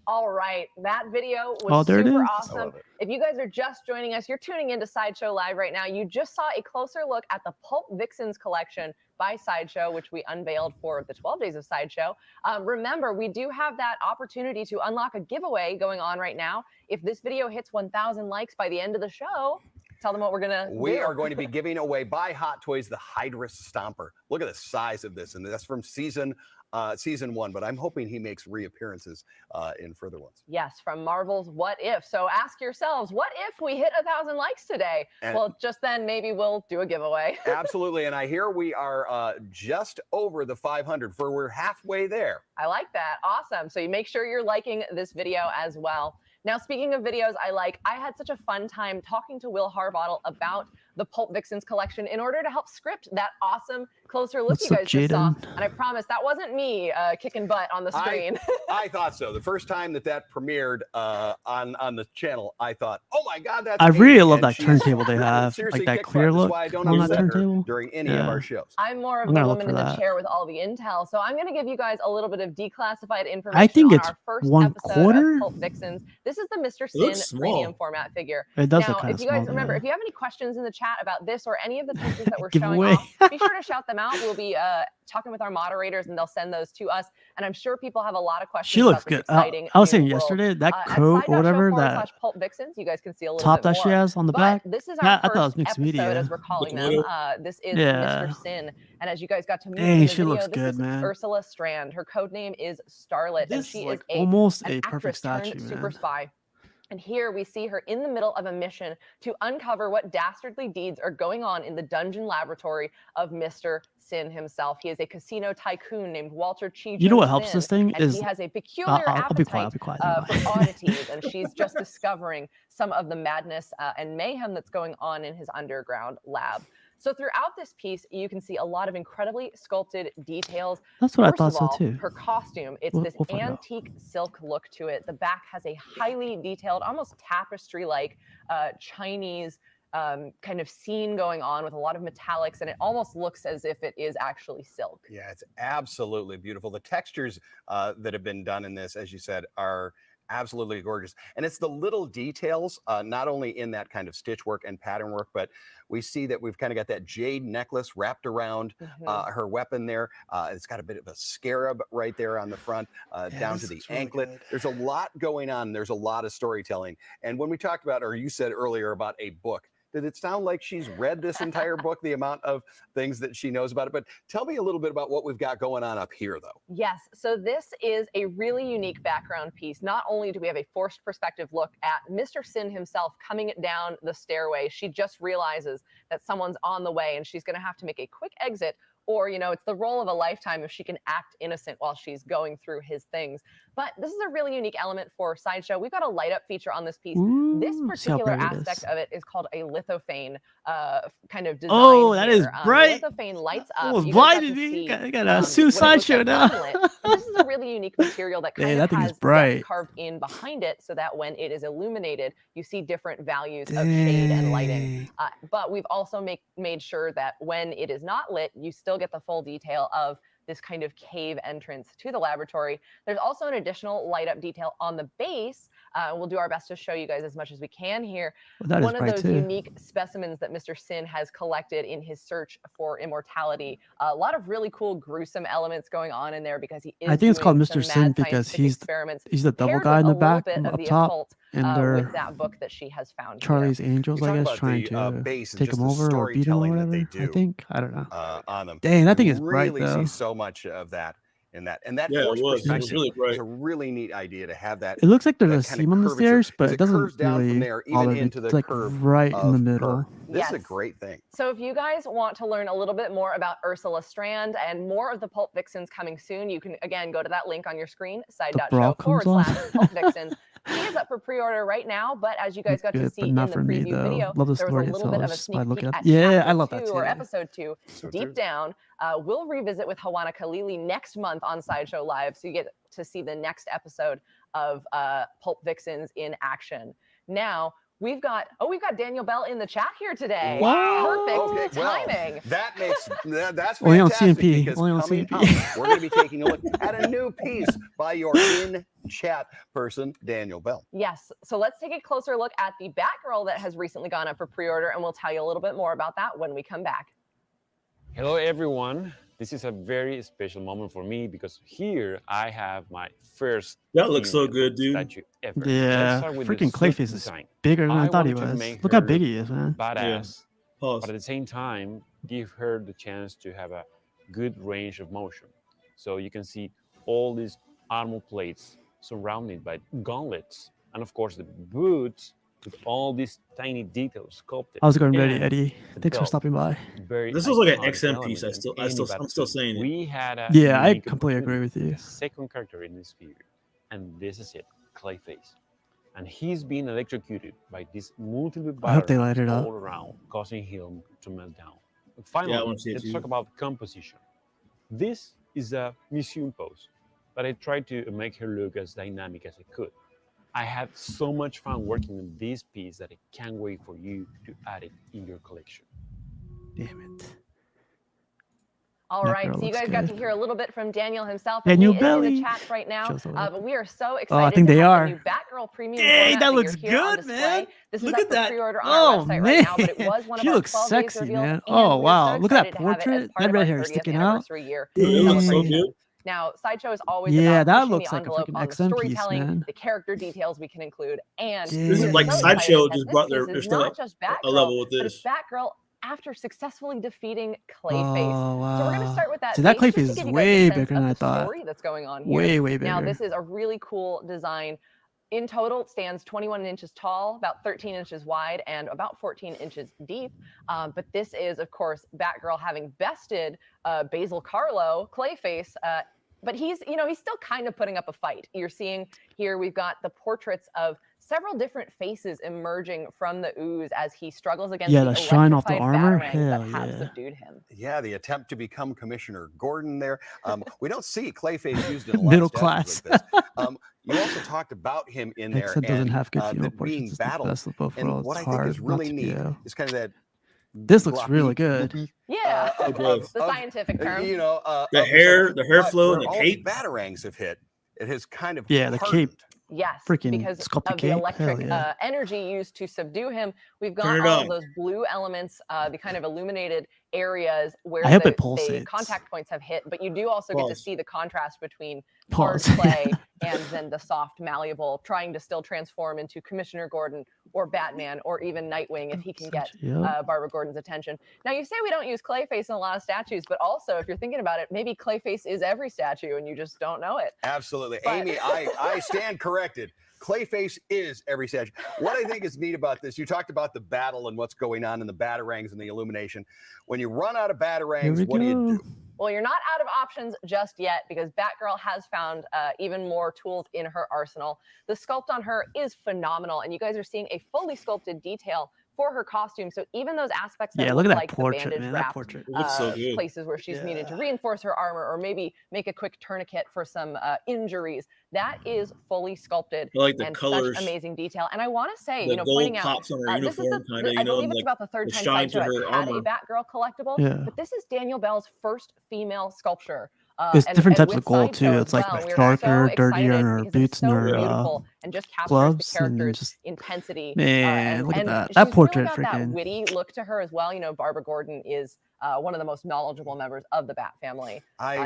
All right, that video was super awesome. If you guys are just joining us, you're tuning into Sideshow Live right now. You just saw a closer look at the Pulp Vixens collection by Sideshow, which we unveiled for the 12 Days of Sideshow. Remember, we do have that opportunity to unlock a giveaway going on right now. If this video hits 1,000 likes by the end of the show, tell them what we're gonna do. We are going to be giving away by Hot Toys the Hydra Stomper. Look at the size of this, and that's from season 1, but I'm hoping he makes reappearances in further ones. Yes, from Marvel's What If. So ask yourselves, what if we hit 1,000 likes today? And well, just then maybe we'll do a giveaway. Absolutely, and I hear we are just over the 500, for we're halfway there. I like that. Awesome. So you make sure you're liking this video as well. Now, speaking of videos I like, I had such a fun time talking to Will Harbottle about the Pulp Vixens collection in order to help script that awesome closer look What's you up, guys just saw. Jaden? And I promise that wasn't me kicking butt on the screen. I thought so. The first time that premiered on the channel, I thought, oh my God, that's I really Amy. love And that she's turntable they really have, seriously like that kick clear butt. That's look why I don't on that upset her turntable. during any of our shows. I'm more of I'm the gonna look woman in for the that. chair with all the intel, so I'm going to give you guys a little bit of declassified information I think on it's our first 1/4. episode of Pulp Vixens. This is the Mr. It looks Sin small. premium format figure. It does Now, look kind if of you guys small. remember, Yeah. if you have any questions in the chat about this or any of the pieces that we're Give showing away. off, be sure to shout them out. We'll be talking with our moderators, and they'll send those to us. And I'm sure people have a lot of questions. She looks about this good. exciting I was new saying world. yesterday that At coat or whatever, that Pulp Vixens, you guys can see a little top bit that more. she has on the But back. this is Yeah, our I thought it was first mixed episode, media. as we're calling Looking them. it up. This is Yeah. Mr. Sin, and as you guys got to meet Dang, in the she video, looks this good, is man. Ursula Strand. Her code name is Starlet, and This she is like is almost an a perfect actress turned statue, super man. spy. And here we see her in the middle of a mission to uncover what dastardly deeds are going on in the dungeon laboratory of Mr. Sin himself. He is a casino tycoon named Walter Chijo You know what helps Sin, this thing and is he has a peculiar I'll be quiet. I'll appetite be quiet. Never for mind. oddities, and she's just discovering some of the madness and mayhem that's going on in his underground lab. So throughout this piece, you can see a lot of incredibly sculpted details. That's what I First thought of so all, too. her costume, it's We'll this find out. antique silk look to it. The back has a highly detailed, almost tapestry-like Chinese kind of scene going on with a lot of metallics, and it almost looks as if it is actually silk. Yeah, it's absolutely beautiful. The textures that have been done in this, as you said, are absolutely gorgeous. And it's the little details, not only in that kind of stitch work and pattern work, but we see that we've kind of got that jade necklace wrapped around her weapon there. It's got a bit of a scarab right there on the front, down to the anklet. Really, there's a lot going on. There's a lot of storytelling. And when we talked about, or you said earlier about a book, did it sound like she's read this entire book, the amount of things that she knows about it? But tell me a little bit about what we've got going on up here, though. Yes, so this is a really unique background piece. Not only do we have a forced perspective look at Mr. Sin himself coming down the stairway, she just realizes that someone's on the way and she's going to have to make a quick exit, or, you know, it's the role of a lifetime if she can act innocent while she's going through his things. But this is a really unique element for Sideshow. We've got a light up feature on this piece. Ooh, this particular aspect of it is called a lithophane kind of design. Oh, that is bright. The lithophane lights up. Almost blinded me. I got a Sideshow now. This is a really unique material that kind of has bright. carved in behind it, so that when it is illuminated, you see different values of shade and lighting. But we've also made sure that when it is not lit, you still get the full detail of this kind of cave entrance to the laboratory. There's also an additional light up detail on the base. We'll do our best to show you guys as much as we can here. One of those unique specimens that Mr. Sin has collected in his search for immortality. A lot of really cool, gruesome elements going on in there because he is. I think it's called Mr. Sin because he's the double guy in the back up top, and with that book that she has found. Charlie's Angels, I guess, trying to take him over or beat him or whatever. I don't know. On them. Dang, that thing is bright though. Really see so much of that in that, and that force perspective is a really neat idea to have that. It looks like there's a seam on the stairs, but it doesn't curves down really from there even into the like curve right in the middle. This is a great thing. So if you guys want to learn a little bit more about Ursula Strand and more of the Pulp Vixens coming soon, you can again go to that link on your screen, side.show/Pulp Vixens. She is up for pre-order right now, but as you guys got to see in the preview video, there was a little bit of a sneak peek at chapter 2 or episode 2, deep down. We'll revisit with Hawana Khalili next month on Sideshow Live, so you get to see the next episode of Pulp Vixens in action. Now, we've got Daniel Bell in the chat here today. Wow. Perfect timing. That makes that's only on fantastic CMP. because Only on coming CMP. up, we're going to be taking a look at a new piece by your in-chat person, Daniel Bell. Yes. So let's take a closer look at the Batgirl that has recently gone up for pre-order, and we'll tell you a little bit more about that when we come back. Hello, everyone. This is a very special moment for me because here I have my first. That looks so good, dude. Statue ever. Yeah, freaking Clayface is bigger than I thought he was. Look how big he is, man. Badass. Yeah. But at the same time, give her the chance to have a good range of motion. So you can see all these armor plates surrounded by gauntlets, and of course the boots with all these tiny details sculpted. How's it going, Eddie? Thanks for stopping by. This is like an XM piece. I'm still saying it. We had a I completely agree with you. Second character in this figure, and this is it, Clayface. and he's being electrocuted by these multiple I hope they batteries light it up. all around, causing him to melt down. Finally, Yeah, I wanna see it let's too. talk about composition. This is a museum pose, but I tried to make her look as dynamic as I could. I had so much fun working on this piece that I can't wait for you to add it in your collection. Damn it. All That right, girl so you looks guys got to good. hear a little bit from Daniel himself. Daniel and he is in Belly. the chats right now, Shows a little. but we are so Oh, excited I think to they have are. the new Batgirl premium Dang, format that figure looks here on good, display. man. This Look is at up for that. pre-order on Oh, our website right now, but it man. was one of She our looks 12 days sexy, reveals, man. and Oh, we're wow. so Look at that excited to have it as portrait. part That of red our hair 30th sticking out. anniversary year Dude, it looks so celebration. good. Now, Sideshow is always Yeah, about that pushing looks the like a envelope freaking on the XM piece, storytelling, man. the character details we can include, and Damn. This we is are like so Sideshow excited just that brought this their piece is stuff not just a Batgirl, level with but it's this. Batgirl after successfully defeating Clayface. Oh, So we're going to wow. start with that See, that face, Clayface just to is give you guys way a sense bigger of than I the thought. story that's going on here. Way, way Now, bigger. this is a really cool design. In total, it stands 21 inches tall, about 13 inches wide, and about 14 inches deep. But this is, of course, Batgirl having bested Basil Carlo, Clayface. But he's still kind of putting up a fight. You're seeing here we've got the portraits of several different faces emerging from the ooze as he struggles against The shine off the electrified armor. batarangs that Hell have yeah. subdued him. Yeah, the attempt to become Commissioner Gordon there. We don't see Clayface used in a lot Middle of statues class. like this. You also talked about him in there Except doesn't and have good female that being portraits. It's the battled. best of both And worlds. what It's I think is hard not really to neat do. is kind of that. This looks gloppy, really good. loopy, Yeah, does. the scientific term. The hair flow, and the all cape. batarangs have hit. It has kind of Yeah, the cape. hardened. Yes, Freaking because sculpted of the cape. electric Hell yeah. energy used to subdue him. We've got Turn it all on. of those blue elements, the kind of illuminated areas where I hope the it pulsates. contact points have hit, but you do also get to Pulse. see the contrast between hard Pause. clay and then the soft, malleable, trying to still transform into Commissioner Gordon or Batman or even Nightwing if he can get Yep. Barbara Gordon's attention. Now, you say we don't use Clayface in a lot of statues, but also, if you're thinking about it, maybe Clayface is every statue and you just don't know it. Absolutely. But- Amy, I stand corrected. Clayface is every statue. What I think is neat about this, you talked about the battle and what's going on in the batarangs and the illumination. When you run out of batarangs, what do you do? Well, you're not out of options just yet because Batgirl has found even more tools in her arsenal. The sculpt on her is phenomenal, and you guys are seeing a fully sculpted detail for her costume. So even those aspects that Look look at that like portrait, the bandage man. That wrapped portrait. It looks so good. places where she's needed to reinforce her armor or maybe make a quick tourniquet for some injuries, that is fully sculpted I like the and colors. such amazing detail. And I want to say, The gold pointing out, pops on her this is uniform, the, kind of, I believe it's like about the third the time shine to Sideshow has her had a armor. Batgirl collectible, Yeah. but this is Daniel Bell's first female sculpture. There's different types with of gold too. Sideshow It's as like well. We're darker, so dirtier excited in her because it's boots and so her beautiful and just captures gloves the and character's just intensity. man, look at and that. she's That really portrait got that freaking witty look to her as well. You know, Barbara Gordon is one of the most knowledgeable members of the Bat family.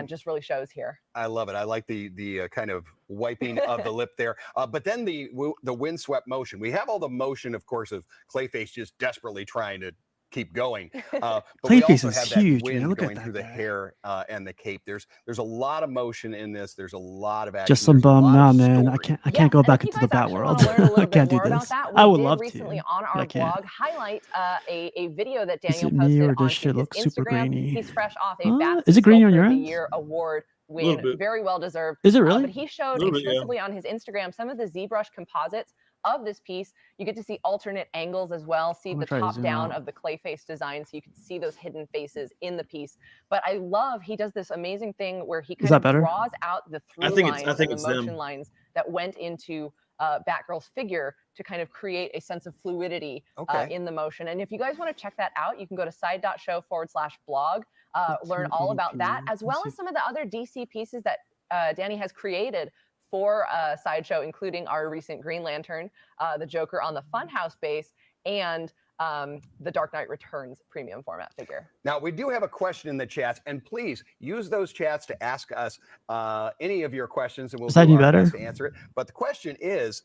Just really shows here. I love it. I like the kind of wiping of the lip there. But then the windswept motion. We have all the motion, of course, of Clayface just desperately trying to keep going. But we Clayface also is have that huge, wind man. Look at going that through the guy. hair and the cape. There's a lot of motion in this. There's a lot of action. just some There's a bum. lot Nah, of man. I story. can't go And back if you into the guys Bat actually world. wanna learn a little I can't bit do more about this. that, I we would did love recently to. on but our I can't. blog highlight a video that Is Daniel it me posted or onto this shit his looks super Instagram. grainy? He's fresh off a Bat Is it grainy on Sculptor your of the end? Year award Little win, bit. very well deserved. Is it really? But he showed Little bit, yeah. exclusively on his Instagram some of the ZBrush composites of this piece. You get to see alternate angles as well, see I'm the gonna try to top zoom down out. of the Clayface design, so you can see those hidden faces in the piece. But I love, he does this amazing thing where he kind that of better? draws out the through think lines it's and the them. motion lines that went into Batgirl's figure to kind of create a sense of fluidity in the motion. And if you guys want to check that out, you can go to side.show/blog, learn all about that, as well as some of the other DC pieces that Danny has created for Sideshow, including our recent Green Lantern, the Joker on the Funhouse base, and the Dark Knight Returns premium format figure. Now, we do have a question in the chats, and please use those chats to ask us any of your questions, and we'll Is that do any our better? best to answer it. But the question is,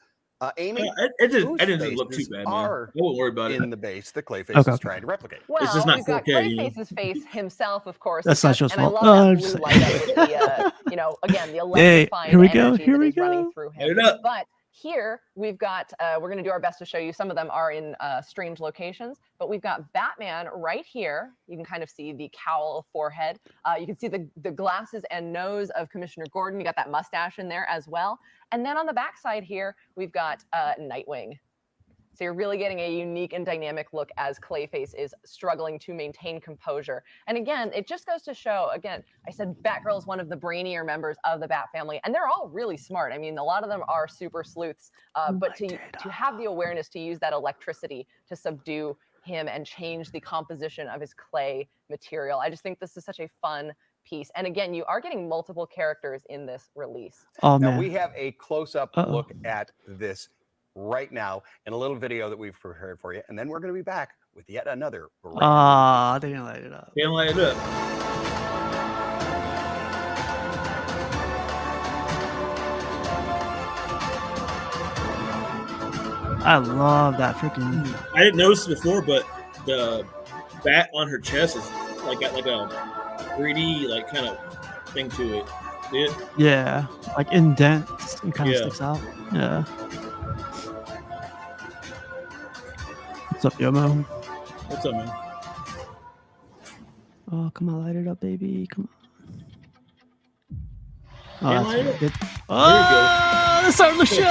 Amy, It didn't whose look too faces bad, man. I are won't worry about in it. the base the Clayface Okay. is trying to replicate? Well, It's just not we've got 4K, you know? Clayface's face himself, of course. That's because- Sideshow's and I fault. love Oh, I'm that just blue light up with the, again, the Hey, electrifying here we energy go, here that we is running go. through Light him. it up. But Here we've got, we're going to do our best to show you. Some of them are in strange locations, but we've got Batman right here. You can kind of see the cowl forehead. You can see the glasses and nose of Commissioner Gordon. You got that mustache in there as well. And then on the backside here, we've got Nightwing. So you're really getting a unique and dynamic look as Clayface is struggling to maintain composure. And again, it just goes to show, again, I said Batgirl is one of the brainier members of the Bat family, and they're all really smart. I mean, a lot of them are super sleuths, but to have the awareness to use that electricity to subdue him and change the composition of his clay material. I just think this is such a fun piece. And again, you are getting multiple characters in this release. Oh, man. Now we have a close-up look at this right now in a little video that we've prepared for you, and then we're going to be back with yet another. They didn't light it up. They didn't light it up. I love that freaking. I didn't notice it before, but the bat on her chest is like got like a 3D like kind of thing to it. See it? Yeah, like indents. It kind of sticks out. Yeah. What's up, Yomo? What's up, man? Oh, come on, light it up, baby. Come on. Oh, that's good. Oh, let's start the show.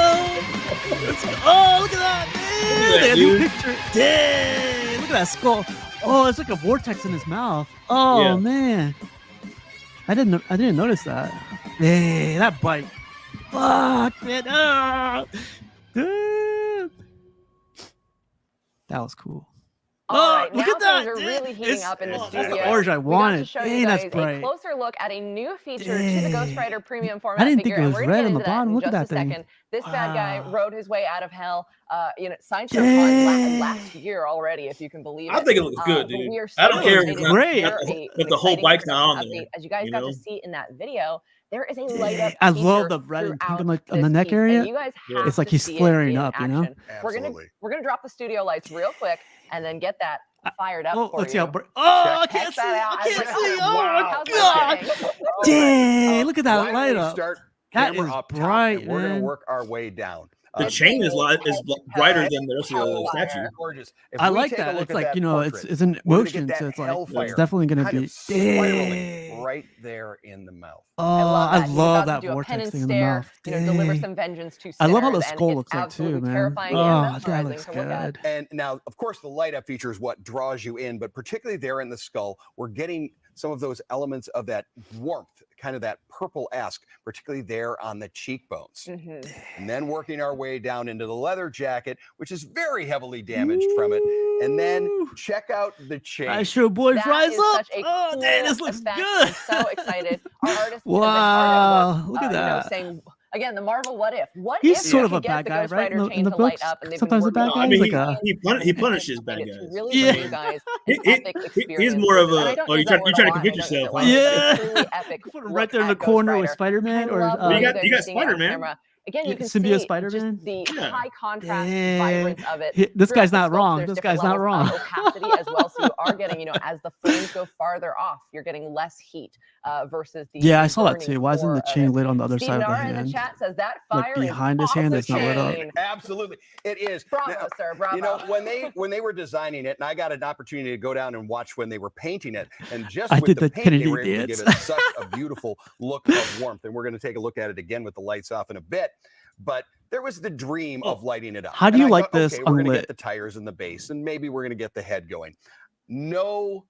Oh, look at that, man. Look at that, new picture. Dang, look at that skull. Oh, it's like a vortex in his mouth. Oh, man. I didn't notice that. Hey, that bite. Fuck, man. Oh. Damn. That was cool. All right, look now at that! Things are really heating up in the studio. That's the orange I wanted. We got to show Dang, you guys that's bright. a closer look at a new feature to the Ghost Rider premium format I didn't figure. think it was And we're red gonna on get the into bottom. that Look in at just that a thing. second. This bad guy rode his way out of hell. Sideshow Dang. last year already, if you can believe it. I think it looks good, but dude. we are I don't so care if excited it's to great. share But the whole exciting bike's not on update. there. As you guys got to see in that video, there is a light up. I love the red and pink on the neck piece, area. and you guys have It's like to he's see it flaring in up, you know? action. We're gonna drop the studio lights real quick and then get that fired up for let's see you. how bright. Oh, I Check can't see. that out. I can't Like, see. wow. Oh, my How's God. that Dang, look at that Why don't light we up. start That camera is up top, bright, and we're going to man. work our way down. The chain is brighter than the rest of the statue. Gorgeous. If I we like take a that. look It's at like, that you know, portrait, it's in we're gonna get motion, that so it's like hellfire it's definitely gonna kind be of spiraling dang. right there in the mouth. Oh, I I love that. that vortex thing in the stare, mouth. deliver Dang. some vengeance to sinners. I love how the and skull it's looks like too, absolutely man. terrifying Oh, and that mesmerizing looks to look at. good. And now, of course, the light up feature is what draws you in, but particularly there in the skull, we're getting some of those elements of that warmth, kind of that purple-esque, particularly there on the cheekbones. And then working our way down into the leather jacket, which is very heavily damaged from it. And then check out the chain. Sideshow boys That rise is up. such a Oh, cool dang, this looks effect. good. I'm so excited. Our artist has been Wow, hard at work, look at that. saying, again, the Marvel what if. What He's if sort you of a could get bad the guy, Ghost right? Rider chain In the to light books, up, and they've sometimes been the bad working guy I on is mean, like a. he punishes bad It's guys. really Yeah. giving you guys an epic experience. He's more of And I a. don't Oh, use you're that word trying a to lot, convince I know yourself. it's Huh? Yeah. a truly epic Put him look right there in at the Ghost corner with Rider. Spider-Man I or love Well, you that got you're seeing it on Spider-Man. camera. Again, you can symbiote see Spider-Man. just the Yeah. high contrast Dang. vibrance of it. This Throughout guy's the not sculpt, wrong. there's This different guy's not levels wrong. of opacity as well, so you are getting, as the flames go farther off, you're getting less heat versus the Yeah, I saw that burning too. Why isn't the core of chain it. lit on the other Steve side of the Nara in the hand? chat says that Like fire behind is his hand, off it's the not lit up. chain. Absolutely, it is. Bravo, Now, sir. Bravo. You know, when they were designing it, and I got an opportunity to go down and watch when they were painting it, and just I with did the the paint, they Kennedy were able to give dance. it such a beautiful look of warmth. And we're going to take a look at it again with the lights off in a bit. But there was the dream of lighting it up. How do And you I like thought, this okay, we're going to unlit? get the tires and the base, and maybe we're going to get the head going. No.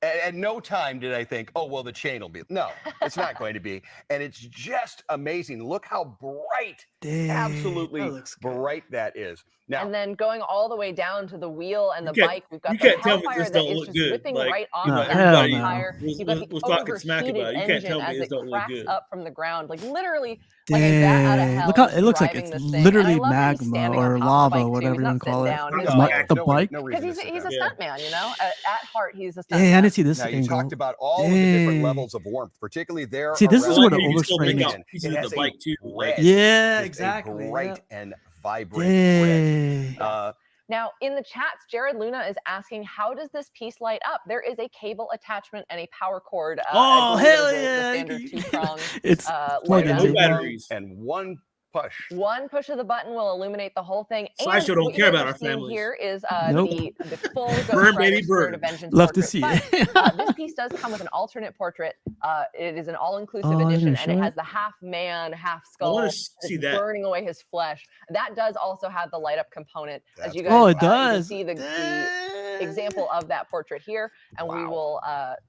At no time did I think, oh, well, the chain will be. No, it's not going to be. And it's just amazing. Look how bright, Dang, absolutely that looks good. bright that is. Now, And then going all the way down to the wheel and the can't- bike, we've got you the can't tell me Hellfire this that don't is look just good. whipping Like, right off No, the hell engine no. tire. Was You've got the talking smack overheated about it. You can't tell engine me as this it don't look cracks good. up from the ground, like literally like a bat out of Dang, hell. look how is it looks like driving it's this thing. And I literally love that he's magma standing on or top of the lava, bike, too. whatever He's you not want to call sitting it. down. no, He's no, like, yeah, The no, bike? no because reason to sit he's a down. stuntman, At heart, he's a stuntman. Dang, I didn't see this Now, you angle. talked about all of the different Dang. levels of warmth, particularly there. See, this is around where the the You still overspray make makes. out pieces It of has the a bike too. Like, red, Yeah, just a exactly. bright Yeah. and vibrant red. Dang. Now, in the chats, Jared Luna is asking, how does this piece light up? There is a cable attachment and a power cord. Oh, I believe hell it is the yeah. standard two-prong It's light plug-in. up. no batteries. And one push. One push of the button will illuminate the whole thing. Sideshow don't care about our families. Here is Nope. the full Burn, Ghost Rider baby, Spirit burn. of Vengeance Love to portrait. see it. But, this piece does come with an alternate portrait. It is an all-inclusive Oh, I edition, didn't and it show has the half man, half I skull. want to see It's that. burning away his flesh. That does also have the light up component. As you guys Oh, it you can does. see the example of that portrait here, and we will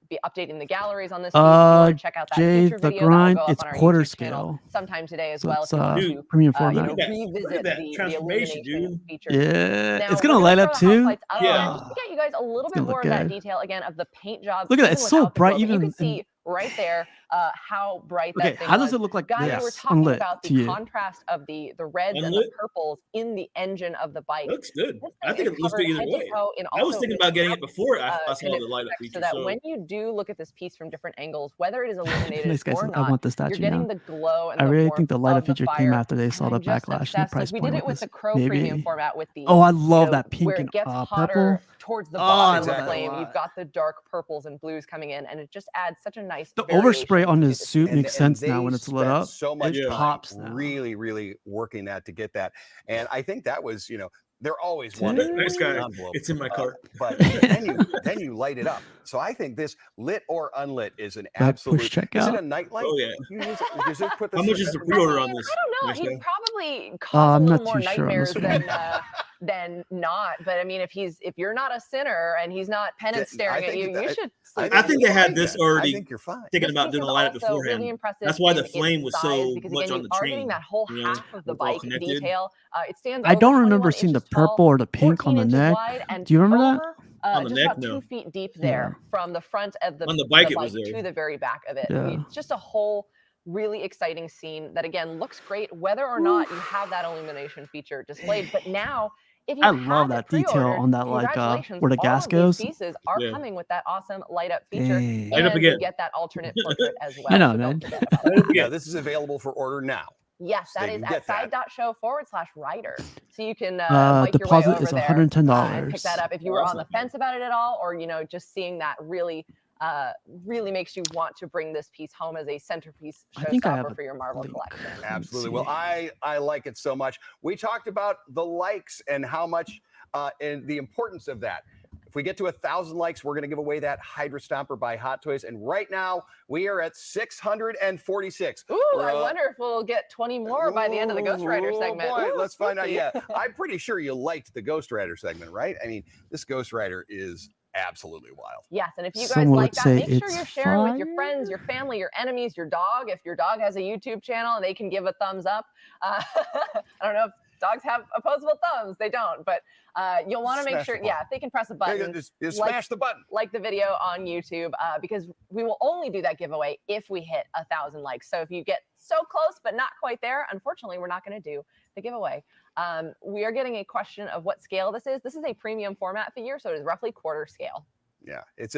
be updating the galleries on this piece. If you want to check out that Jay, future the video, grind, that'll go up it's on our quarter YouTube channel scale. sometime today as So well. it's, If you want to premium Dude, format. look at that revisit the transformation, illumination dude. feature. Yeah, Now, it's we're gonna light throw up the house too. lights out Yeah. again, just to get you guys a little bit gonna more look of that good. detail again of the paint job. Look at that, even it's so without the bright glow, but you even can see right there how bright that Okay, thing how was. does it look like Guys, we're this talking unlit about to the you? contrast of the reds and the Unlit? purples in the engine of the bike. Looks good. This I thing think is it looks covered good either head to way. toe in I was also thinking about getting it before I saw kind of the light up effects, feature. so that So when you do look at this piece from different angles, whether it is illuminated Nice guys, or I not, want the you're statue getting now. the glow and I the really warmth think the light of up the feature fire. came after they And saw the I'm just backlash and the obsessed. price We point did it with this. the Crow premium Maybe. format with the Oh, I love that pink where it and gets purple. hotter towards the Oh, I bottom of love the that a flame. lot. You've got the dark purples and blues coming in, and it just adds such a nice The variation overspray on to his the suit piece. makes sense now they when it's lit spent up. so much It time pops now. really working that to get that. And I think that was, they're always Dude. wondering nice guy. envelope. It's in my cart. But then you light it up. So I think this lit or unlit is an That absolute. push check Is it out. a night light? Oh yeah. You just put this How much is the in- pre-order on this? I don't know. Nice He guy. probably causes I'm a not little more too sure on nightmares this one. than not. But I mean, if you're not a sinner and he's not penance I staring at think you, that- you should. I think they had this I already think you're fine. thinking This about piece doing a is light up also beforehand. really impressive That's why in the its flame was size, so because much again, on the you are train. getting that whole you know, half of the it's all bike connected. detail. It stands. I over don't remember 21 seeing the inches tall, purple or the pink on 14 the inches neck. wide, and Do you remember that? over, On the just neck, about no. 2 feet deep there from the front of the On the bike, it bike was there. to the very back of it. Yeah. It's just a whole really exciting scene that again looks great whether or not you have that illumination feature displayed. But now if you I have love it that detail pre-ordered, on that, like, congratulations, where the all gas of goes. these pieces are Yeah. coming with that awesome light up feature. Dang. Light up And again. you get that alternate portrait as well. I know, so man. don't forget about that. Yeah, this is available for order now. Yes, So that they is can at get that. side.show/rider. So you can bike your way Deposit over is there $110. and pick that up if you were on the fence about it at all, or just seeing that really makes you want to bring this piece home as a centerpiece I think I have showstopper a for your Marvel link. collection. Absolutely. Let's Well, see. I like it so much. We talked about the likes and how much and the importance of that. If we get to 1,000 likes, we're going to give away that Hydra Stomper by Hot Toys. And right now, we are at 646. Ooh, I wonder if we'll get 20 more by the end of the Ghost Rider segment. Boy, Ooh, let's find out. spooky. Yeah, I'm pretty sure you liked the Ghost Rider segment, right? I mean, this Ghost Rider is absolutely wild. Yes, and if you guys Someone like would that, say make sure it's you're sharing with your fire. friends, your family, your enemies, your dog. If your dog has a YouTube channel, they can give a thumbs up. I don't know if dogs have opposable thumbs. They don't, but you'll want to make Smash sure, the button. if they can press a button, Just like- smash the button. like the video on YouTube, because we will only do that giveaway if we hit 1,000 likes. So if you get so close but not quite there, unfortunately, we're not going to do the giveaway. We are getting a question of what scale this is. This is a premium format figure, so it is roughly quarter scale. Yeah, it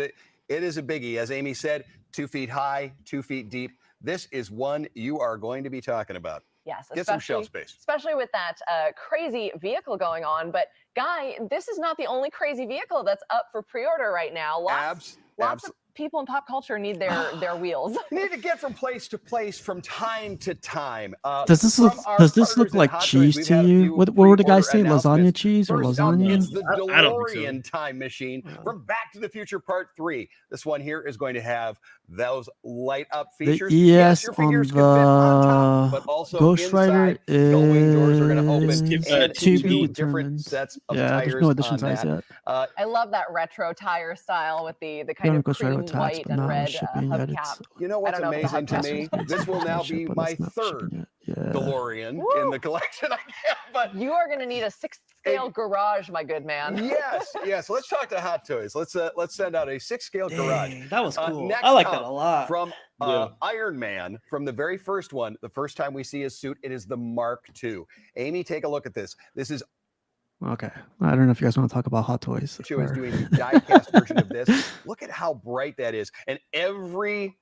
is a biggie. As Amy said, 2 feet high, 2 feet deep. This is one you are going to be talking about. Yes, Get some shelf space. especially with that crazy vehicle going on. But Guy, this is not the only crazy vehicle that's up for pre-order right now. Lots of people in pop culture need their wheels. You need to get from place to place from time to time. Does this look like cheese to you? What were the guys saying? Lasagna cheese or First up, lasagna? it's the I don't think so. DeLorean time machine from Back to the Future Part 3. This one here is going to have those light up features. The Yes, ES your on figures can fit on top, the but also Ghost Rider inside, gullwing doors are going to open. is and to two be different determined. sets of Yeah, tires there's no addition on size that. yet. I love that retro tire style with the Yeah, kind of Ghost Rider cream with tax, white but and not red shipping yet. hubcap. You know what's I don't know if the amazing to hubcap me? is This will now Ship, be but my it's not third shipping yet. Yeah. DeLorean in the collection I have. But You are going to need a 6-scale garage, my good man. yes. Let's talk to Hot Toys. Let's send out a 6-scale garage. Dang, that was cool. Next I like up, that a lot. From Yeah. Iron Man, from the very first one, the first time we see his suit, it is the Mark II. Amy, take a look at this. This is Okay. I don't know if you guys want to talk about Hot Toys. Show is or- doing a die-cast version of this. Look at how bright that is. And every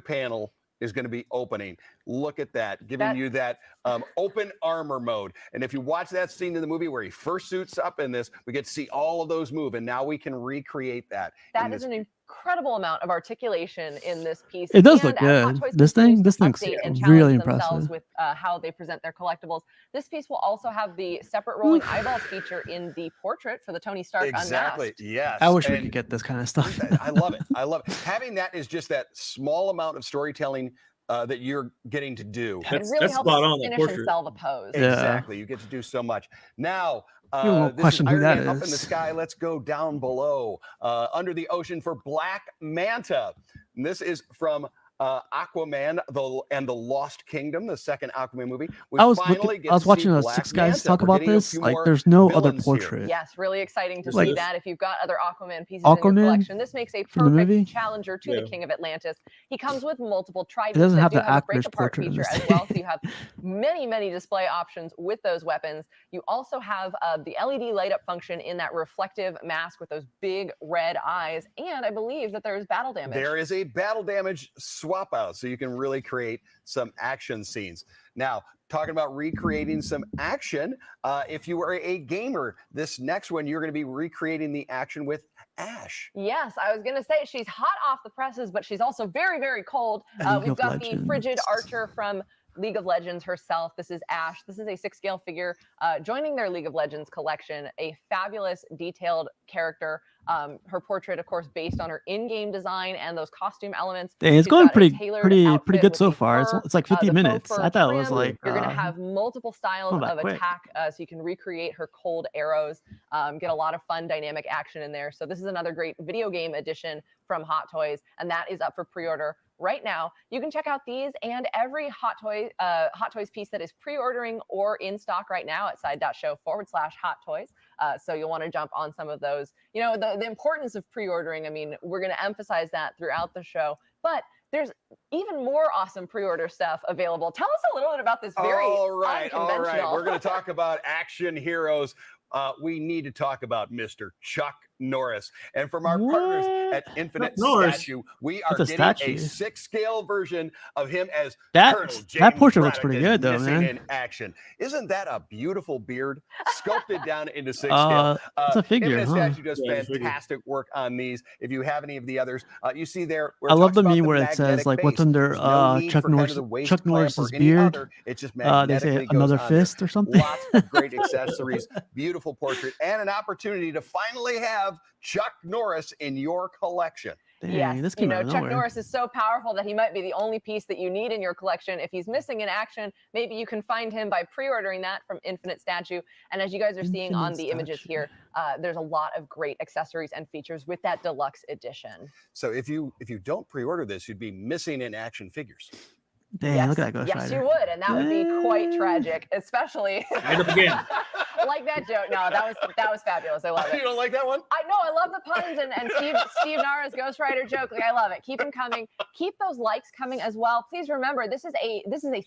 panel is going to be opening. Look at that, giving you that open armor mode. And if you watch that scene in the movie where he first suits up in this, we get to see all of those move. And now we can recreate that. That in is this an incredible amount of articulation in this piece. It does And look as Hot good. Toys This continues thing's to update and really challenge themselves impressive. with how they present their collectibles. This piece will also have the separate rolling eyeballs feature in the portrait for the Tony Stark Exactly. unmasked. Yes. I wish we could get this kind of stuff. I love it. I love it. Having that is just that small amount of storytelling that you're getting to do. It really helps finish and sell the pose. Exactly. You get to do so much. Now, won't this question is who Iron that Man up in the is. sky. Let's go down below, under the ocean for Black Manta. And this is from Aquaman and the Lost Kingdom, the second Aquaman movie. I was watching Six Guys talk about this. Like, there's no other portrait. Yes, really exciting to see that. If you've got other Aquaman pieces in your collection, this makes a perfect challenger to the King of Atlantis. He comes with multiple tridents. It doesn't have that the actor's break-apart portrait in feature this as well, so you have many display options with those weapons. You also have the LED light up function in that reflective mask with those big red eyes, and I believe that there's battle damage. There is a battle damage swap out, so you can really create some action scenes. Now, talking about recreating some action, if you are a gamer, this next one, you're going to be recreating the action with Ash. Yes, I was going to say she's hot off the presses, but she's also very cold. We've got the frigid archer from League of Legends herself. This is Ash. This is a 6-scale figure joining their League of Legends collection. A fabulous, detailed character. Her portrait, of course, based on her in-game design and those costume elements. Dang, it's going pretty good so far. It's like 50 minutes. I thought it was like you're going to have multiple styles of attack, so you can recreate her cold arrows. Get a lot of fun, dynamic action in there. So this is another great video game edition from Hot Toys, and that is up for pre-order right now. You can check out these and every Hot Toys piece that is pre-ordering or in stock right now at side.show/Hot Toys. So you'll want to jump on some of those. You know, the importance of pre-ordering, I mean, we're going to emphasize that throughout the show, but there's even more awesome pre-order stuff available. Tell us a little bit about this very unconventional. All right. We're going to talk about action heroes. We need to talk about Mr. Chuck Norris. And from our partners at Infinite Statue, we are getting a 6-scale version of him as Colonel James that portrait looks Braddock pretty good, though, man. In action. Isn't that a beautiful beard sculpted down into 6-scale? It's a figure, Infinite Statue does fantastic work on these. If you have any of the others, you see there. I love the meme where it says like what's under Chuck Norris's beard. It's just they say another fist or something. Lots of great accessories, beautiful portrait, and an opportunity to finally have Chuck Norris in your collection. Dang, yes, you know, Chuck Norris is so powerful that he might be the only piece that you need in your collection. If he's missing in action, maybe you can find him by pre-ordering that from Infinite Statue. And as you guys are seeing on the images here, there's a lot of great accessories and features with that deluxe edition. So if you don't pre-order this, you'd be missing in action figures. Damn, look at that Ghost Rider. Yes, you would, and that would be quite tragic, especially. Right up again. Like that joke. No, that was fabulous. I love it. You don't like that one? I know. I love the puns and Steve Nara's Ghost Rider joke. Like, I love it. Keep them coming. Keep those likes coming as well. Please remember, this is a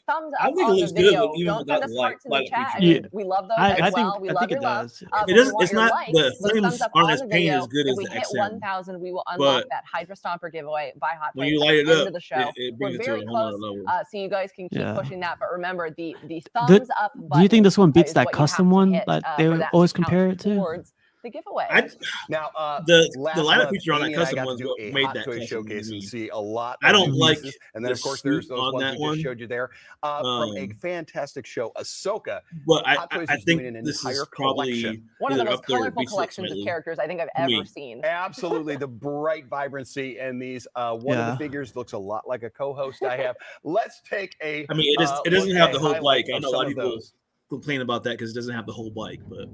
thumbs up on the video. Don't send us hearts in the chat. I mean, we love those as well. We love your love. It's not the flames aren't as pain as good as the XM. If we hit 1,000, we will unlock that Hydra Stomper giveaway by Hot Toys. When you light it up, the show. it brings it to a whole other level. So you guys can keep pushing that. But remember, the thumbs up button. Do you think this one beats that custom one that they would always compare it to? The giveaway. Now, the lighter feature on that custom one made that custom showcase and see a lot. I don't like, and then of course there's those ones we just showed you there from a fantastic show, Ahsoka. But I think this is probably one of the most colorful collections of characters I think I've ever seen. Absolutely, the bright vibrancy and these. One of the figures looks a lot like a co-host I have. Let's take a. I mean, it doesn't have the whole bike. I know a lot of people complain about that because it doesn't have the whole bike, but.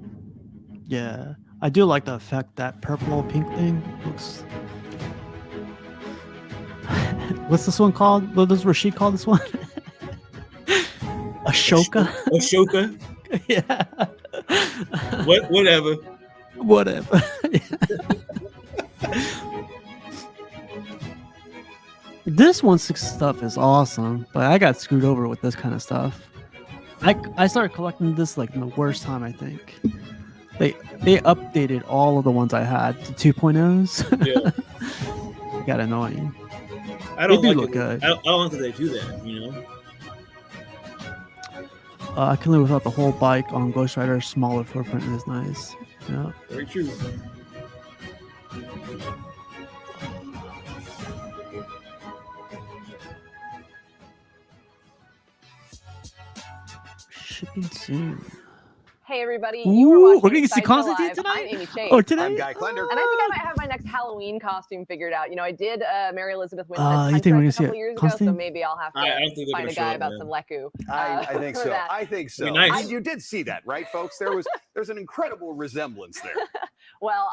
Yeah, I do like the effect that purple pink thing looks. What's this one called? What does Rashid call this one? Ashoka. Ashoka. Yeah. Whatever. Whatever. This 1/6 stuff is awesome, but I got screwed over with this kind of stuff. I started collecting this like in the worst time, I think. They updated all of the ones I had to 2.0s. Yeah. Got annoying. I don't they do like look good. I don't like that they do that, you know. I can live without the whole bike on Ghost Rider. Smaller footprint is nice. Yeah. Very true. Shipping soon. Hey everybody, Ooh, you are watching we're gonna see Sideshow Constantine Live. tonight? I'm Amy Chase. Oh, today? I'm Guy Klender. And I think I might have my next Halloween costume figured out. You know, I did Mary Elizabeth Winstead's you think we're Huntress gonna a couple see years ago, Constantine? so maybe I'll have to I don't think they're find gonna a show guy it, about man. some Leku. I think for so. that. I think so. Be nice. And you did see that, right, folks? There's an incredible resemblance there. Well,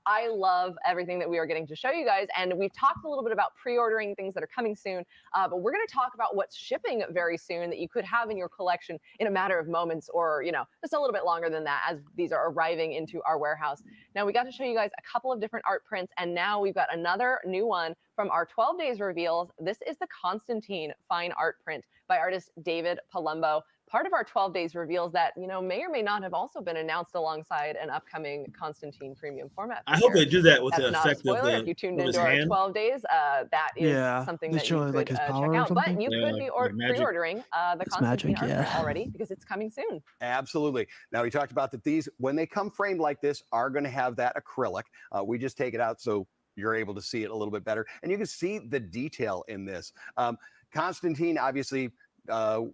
I love everything that we are getting to show you guys, and we've talked a little bit about pre-ordering things that are coming soon, but we're going to talk about what's shipping very soon that you could have in your collection in a matter of moments, or just a little bit longer than that, as these are arriving into our warehouse. Now, we got to show you guys a couple of different art prints, and now we've got another new one from our 12 days reveals. This is the Constantine fine art print by artist David Palumbo. Part of our 12 days reveals that, may or may not have also been announced alongside an upcoming Constantine premium format. I hope they do that with That's the not a effect of spoiler. If you tuned into our hand. 12 days, that is something they that show, you could like, his check power or out. But something? you Yeah, could be like magic. pre-ordering the It's Constantine magic, art print already, because it's coming soon. Absolutely. Now, we talked about that these, when they come framed like this, are going to have that acrylic. We just take it out so you're able to see it a little bit better. And you can see the detail in this. Constantine, obviously,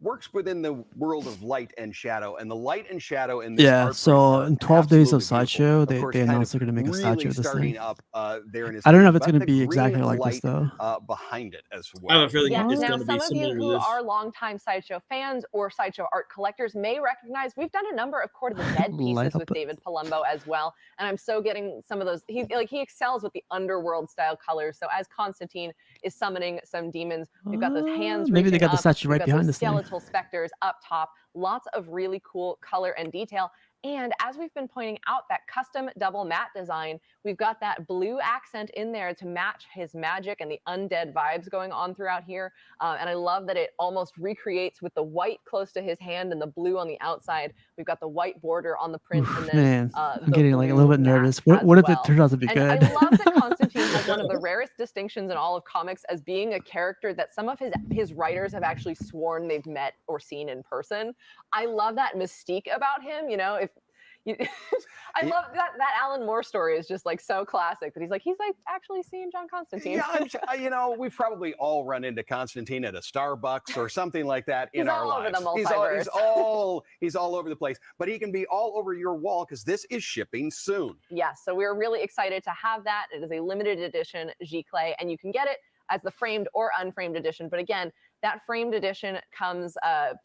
works within the world of light and shadow, and the light and shadow in this art so in 12 days of absolutely Sideshow, beautiful. they, Of course, they kind announced of they're going to make a really statue of this starting thing. up there in his I don't know if hand, it's going to but be the exactly green like this, light, though. behind it as I well. have a feeling Yes, it's now going to be some of you similar to who this. are longtime Sideshow fans or Sideshow art collectors may recognize we've done a number of Court of the Dead Light pieces up with it. David Palumbo as well, and I'm so getting some of those. He excels with the underworld style colors. So as Constantine is summoning some demons, we've got those hands. Maybe they reaching got the up, statue we've right got behind those this thing. skeletal specters up top. Lots of really cool color and detail. And as we've been pointing out, that custom double matte design, we've got that blue accent in there to match his magic and the undead vibes going on throughout here. And I love that it almost recreates with the white close to his hand and the blue on the outside. We've got the white border on the print. And then, Man, I'm the getting like a little bit blue nervous. matte What as if it well. turns out to be And good? I love that Constantine has one of the rarest distinctions in all of comics as being a character that some of his writers have actually sworn they've met or seen in person. I love that mystique about him. I love that Alan Moore story is just like so classic that he's like actually seeing John Constantine. Yeah, we've probably all run into Constantine at a Starbucks or something like that in our lives. He's all over the multiverse. He's all over the place, but he can be all over your wall because this is shipping soon. Yes, so we're really excited to have that. It is a limited edition Giclée, and you can get it as the framed or unframed edition. But again, that framed edition comes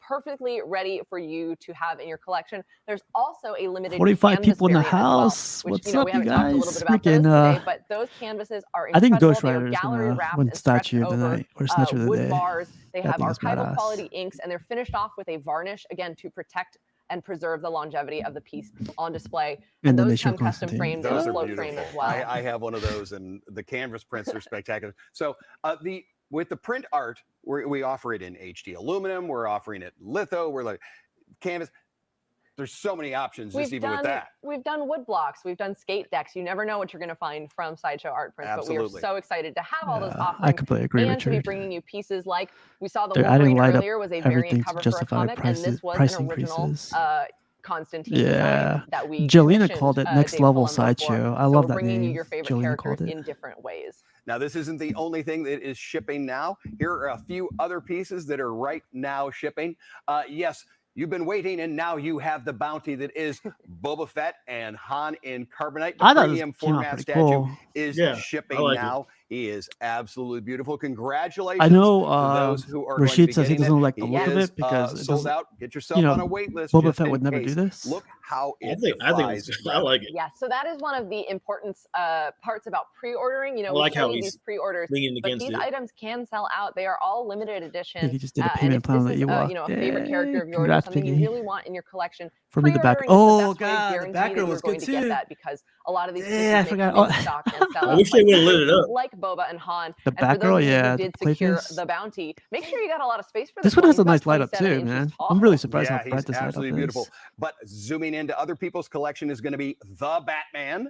perfectly ready for you to have in your collection. There's also a limited 45 people in the variant as well, house. which, What's up, we you haven't talked a little guys? bit about those Freaking, today, but those canvases are I think incredible. Ghost They are Rider is gallery gonna wrapped win and stretched statue of the over, night or statue of the wood day. bars. They That have thing is archival badass. quality inks, and they're finished off with a varnish, again, to protect and preserve the longevity of the piece on display. And then they those show come custom Constantine. framed in Those a are float beautiful. frame as well. I have one of those, and the canvas prints are spectacular. So with the print art, we offer it in HD aluminum. We're offering it litho. We're like canvas. There's so many options with that. We've done wood blocks. We've done skate decks. You never know what you're going to find from Sideshow art prints. Absolutely. But we are so excited to have all those offerings. I completely agree, and to be Richard. bringing you pieces like we saw the Dude, I didn't Wolverine light up earlier was a everything variant to cover for a justify comic, and this was price an original increases. Constantine Yeah. design that we Jelena commissioned, called it Next Dave Level Palumbo for. Sideshow. I So love we're that bringing you name. your favorite Jelena called characters it. in different ways. Now, this isn't the only thing that is shipping now. Here are a few other pieces that are right now shipping. Yes, you've been waiting, and now you have the bounty that is Boba Fett and Han in carbonite. The I thought premium this came out format pretty statue cool. is Yeah, shipping I like now. He is absolutely beautiful. Congratulations I know to those who are Rashid going to be says he getting doesn't it. like the He look of is, it because it sold doesn't, out. Get yourself on a wait list. Boba just Fett in would never case. do this. Look how it I think defies I like it. Yeah, so that is one of the important parts about pre-ordering. I we like show how you he's these pre-orders, leaning but against these it. items can sell out. They are all limited I edition. think he just did a and payment if plan on this the is Ewok. a favorite character of yours or Congrats, something Piggy. you really want in your collection, For me, the back. pre-ordering is Oh the best way god, to the guarantee that Batgirl you're was going good to get too. that, because a lot of these pieces Yeah, I may forgot. come in stock and sell I out wish they would have lit it up. like Boba and Han. The And for those Batgirl, of you yeah, who the did secure playface. the bounty, make sure you got a lot of space for This this one has a He's about nice light up 27 too, inches man. tall. I'm really surprised Yeah, how he's bright this light up absolutely is. beautiful. But zooming into other people's collection is going to be the Batman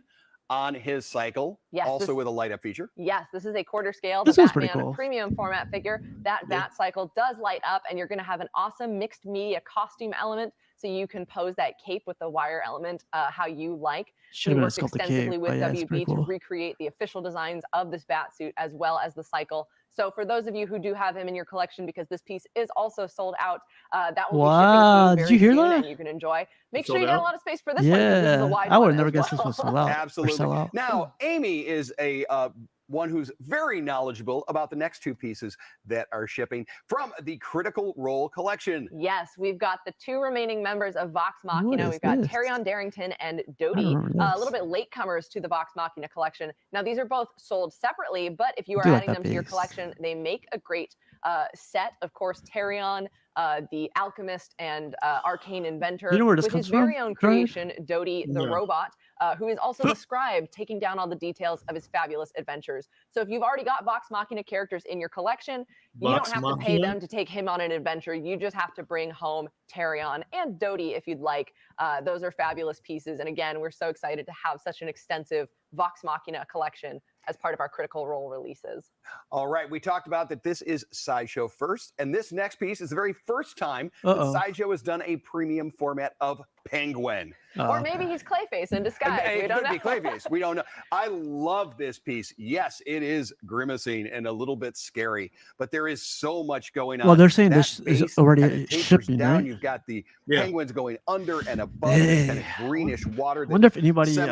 on his cycle, Yes, also this- with a light up feature. Yes, this is a quarter scale, This the one's pretty Batman cool. premium format figure. That Bat cycle does light up, and you're going to have an awesome mixed media costume element, so you can pose that cape with the wire element how you like. Should We have been a worked sculpted extensively cape, with but yeah, it's WB pretty to cool. recreate the official designs of this bat suit as well as the cycle. So for those of you who do have him in your collection, because this piece is also sold out, that will Wow, be shipping did soon you hear very that? soon, and you can enjoy. Make sure Sold you get a out? lot of space for this one, because this is a wide I would one have never as guessed this well. was sold out. Or Absolutely. sell out. Now, Amy is a one who's very knowledgeable about the next two pieces that are shipping from the Critical Role collection. Yes, we've got the two remaining members of Vox What Machina. is We've got this? Terrion Darrington and I Dodie, remember a this. little bit latecomers to the Vox Machina collection. Now, these are both sold separately, but if you I are do like adding that them to your piece. collection, they make a great set. Of course, Terrion, the alchemist and arcane inventor, You know where this with comes his very from, own Brian? creation, Dodie the No. robot, who is also the scribe, taking down all the details of his fabulous adventures. So if you've already got Vox Machina characters in your collection, you don't Vox have to pay Machina? them to take him on an adventure. You just have to bring home Terrion and Dodie if you'd like. Those are fabulous pieces. And again, we're so excited to have such an extensive Vox Machina collection as part of our Critical Role releases. All right, we talked about that this is Sideshow first, and this next piece is the very first time that Sideshow has done a premium format of Penguin. Or maybe he's Clayface in disguise. We don't know. It could be Clayface. We don't know. I love this piece. Yes, it is grimacing and a little bit scary, but there is so much going on. Well, they're saying That this is base already kinda tapers shipping, down. right? You've got the Yeah. penguins going under and above, this kind of greenish water. I wonder if anybody got this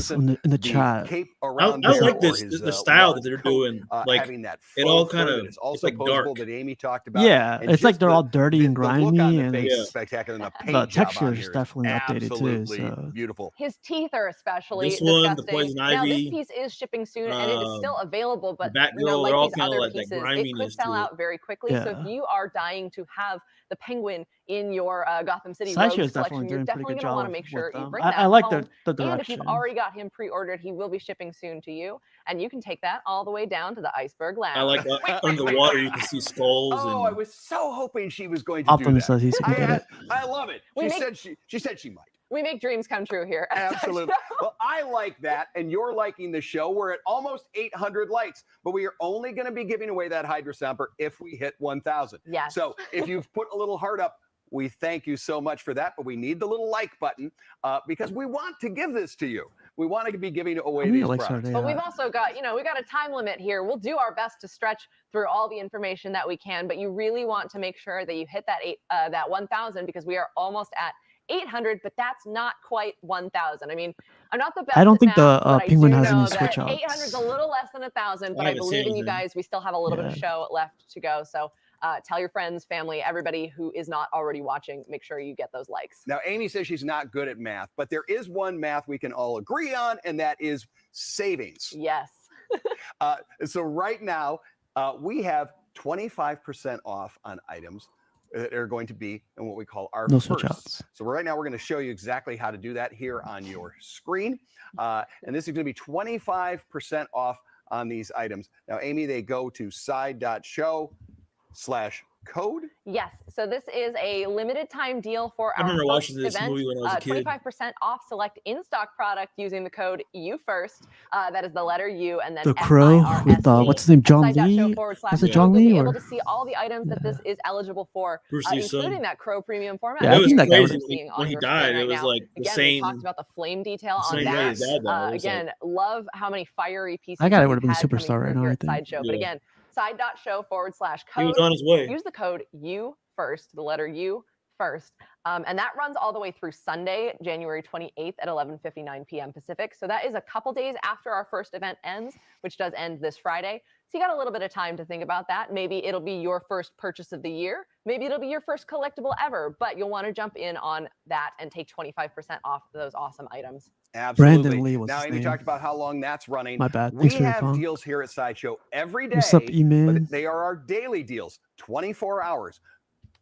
semi-translucent, in the the chat. cape I around like there, this, or his, the style that large they're coat, doing. Like having that it all faux kind fur of that is it's also like posable dark. that Amy talked about. Yeah, And it's like just they're all dirty and the look on grimy, the and face Yeah. is spectacular, and the the paint job texture on is here is definitely updated too. absolutely So beautiful. His teeth are especially This one, the disgusting. Poison Now, this Ivy, piece is shipping soon, and it is still available, but Batgirl, like they're all these kinda other like that pieces, it could griminess sell to it. out very quickly. So if Yeah. you are dying to have the Penguin in your Gotham City Sideshow Rogues is definitely collection, you're doing a pretty definitely good going to want job to make with sure you them. bring that I like home. the And if you've direction. already got him pre-ordered, he will be shipping soon to you, and you can take that all the way down to the Iceberg Lounge. I like under the water you can see skulls Oh, I and was so hoping she was going to Optimus do that. says he's gonna get it. I love it. She said she might. We make dreams come true here. at Absolutely. Sideshow. Well, I like that, and you're liking the show. We're at almost 800 likes, but we are only going to be giving away that Hydra Stomper if we hit 1,000. Yes. So if you've put a little heart up, we thank you so much for that, but we need the little like button because we want to give this to you. We want to be giving away these products. But we've also got, we got a time limit here. We'll do our best to stretch through all the information that we can, but you really want to make sure that you hit that 1,000 because we are almost at 800, but that's not quite 1,000. I mean, I'm not the best. I don't at think math, the but I Penguin do has any know that switch outs. 800 is a little less than 1,000, but I I haven't believe seen in you anything. guys. We still have a little bit of show left to go. So tell your friends, family, everybody who is not already watching, make sure you get those likes. Now, Amy says she's not good at math, but there is one math we can all agree on, and that is savings. Yes. So right now, we have 25% off on items that are going to be in what we call our No switch firsts. outs. So right now, we're going to show you exactly how to do that here on your screen. And this is going to be 25% off on these items. Now, Amy, they go to side.show/code. Yes. So this is a limited time deal for I our remember first watching this event. movie when I was a kid. 25% off select in-stock product using the code UFIRST. That is the letter U and then The Crow with what's his name, John Lee? Was it John Lee? You'll be Or able to see all the items that this is eligible for, Bruce Lee's son. including that Crow premium format. Yeah, I it was think that guy crazy was- when he died. It was like the Again, same. we talked about the flame detail on same way that. his dad died. It was Again, love how many fiery pieces. That guy we've would have been a had coming superstar right through now, here I at think. Sideshow. But Yeah. again, side.show/code. He was on his way. Use the code UFIRST, the letter U first. And that runs all the way through Sunday, January 28th at 11:59 p.m. Pacific. So that is a couple days after our first event ends, which does end this Friday. So you got a little bit of time to think about that. Maybe it'll be your first purchase of the year. Maybe it'll be your first collectible ever, but you'll want to jump in on that and take 25% off those awesome items. Absolutely. Brandon Lee was now, his Amy name. talked about how long that's running. My bad. We Thanks for your have call. deals here at Sideshow every day. What's up, E-Man? But they are our daily deals, 24 hours.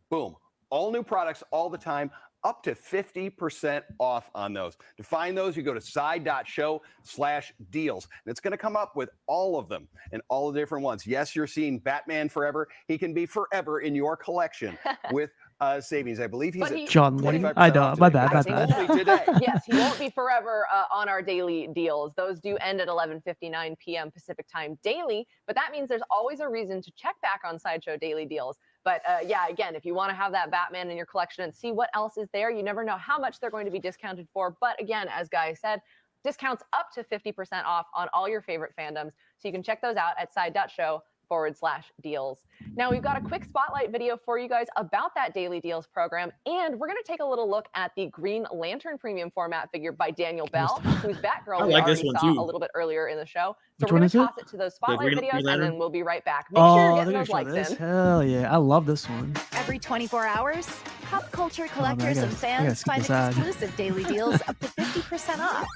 Boom. All new products all the time, up to 50% off on those. To find those, you go to side.show/deals. And it's going to come up with all of them and all the different ones. Yes, you're seeing Batman Forever. He can be forever in your collection with savings. I believe he's at John Lee. 25% I know. off My today, bad. but My that's bad. only today. Yes, he won't be forever on our daily deals. Those do end at 11:59 p.m. Pacific time daily, but that means there's always a reason to check back on Sideshow daily deals. But yeah, again, if you want to have that Batman in your collection and see what else is there, you never know how much they're going to be discounted for. But again, as Guy said, discounts up to 50% off on all your favorite fandoms. So you can check those out at side.show/deals. sideshow.com/deals. Now we've got a quick spotlight video for you guys about that daily deals program, and we're going to take a little look at the Green Lantern premium format figure by Daniel Bell, who's Batgirl. I we like already this one saw too. a little bit earlier in the show. So Which we're one going to is toss it to those spotlight Green videos, and Lantern? then we'll be right back. Make sure you're getting those likes in. Hell yeah, I love this one. Every 24 hours, pop culture collectors and I fans gotta find skip this ad. exclusive daily deals up to 50% off.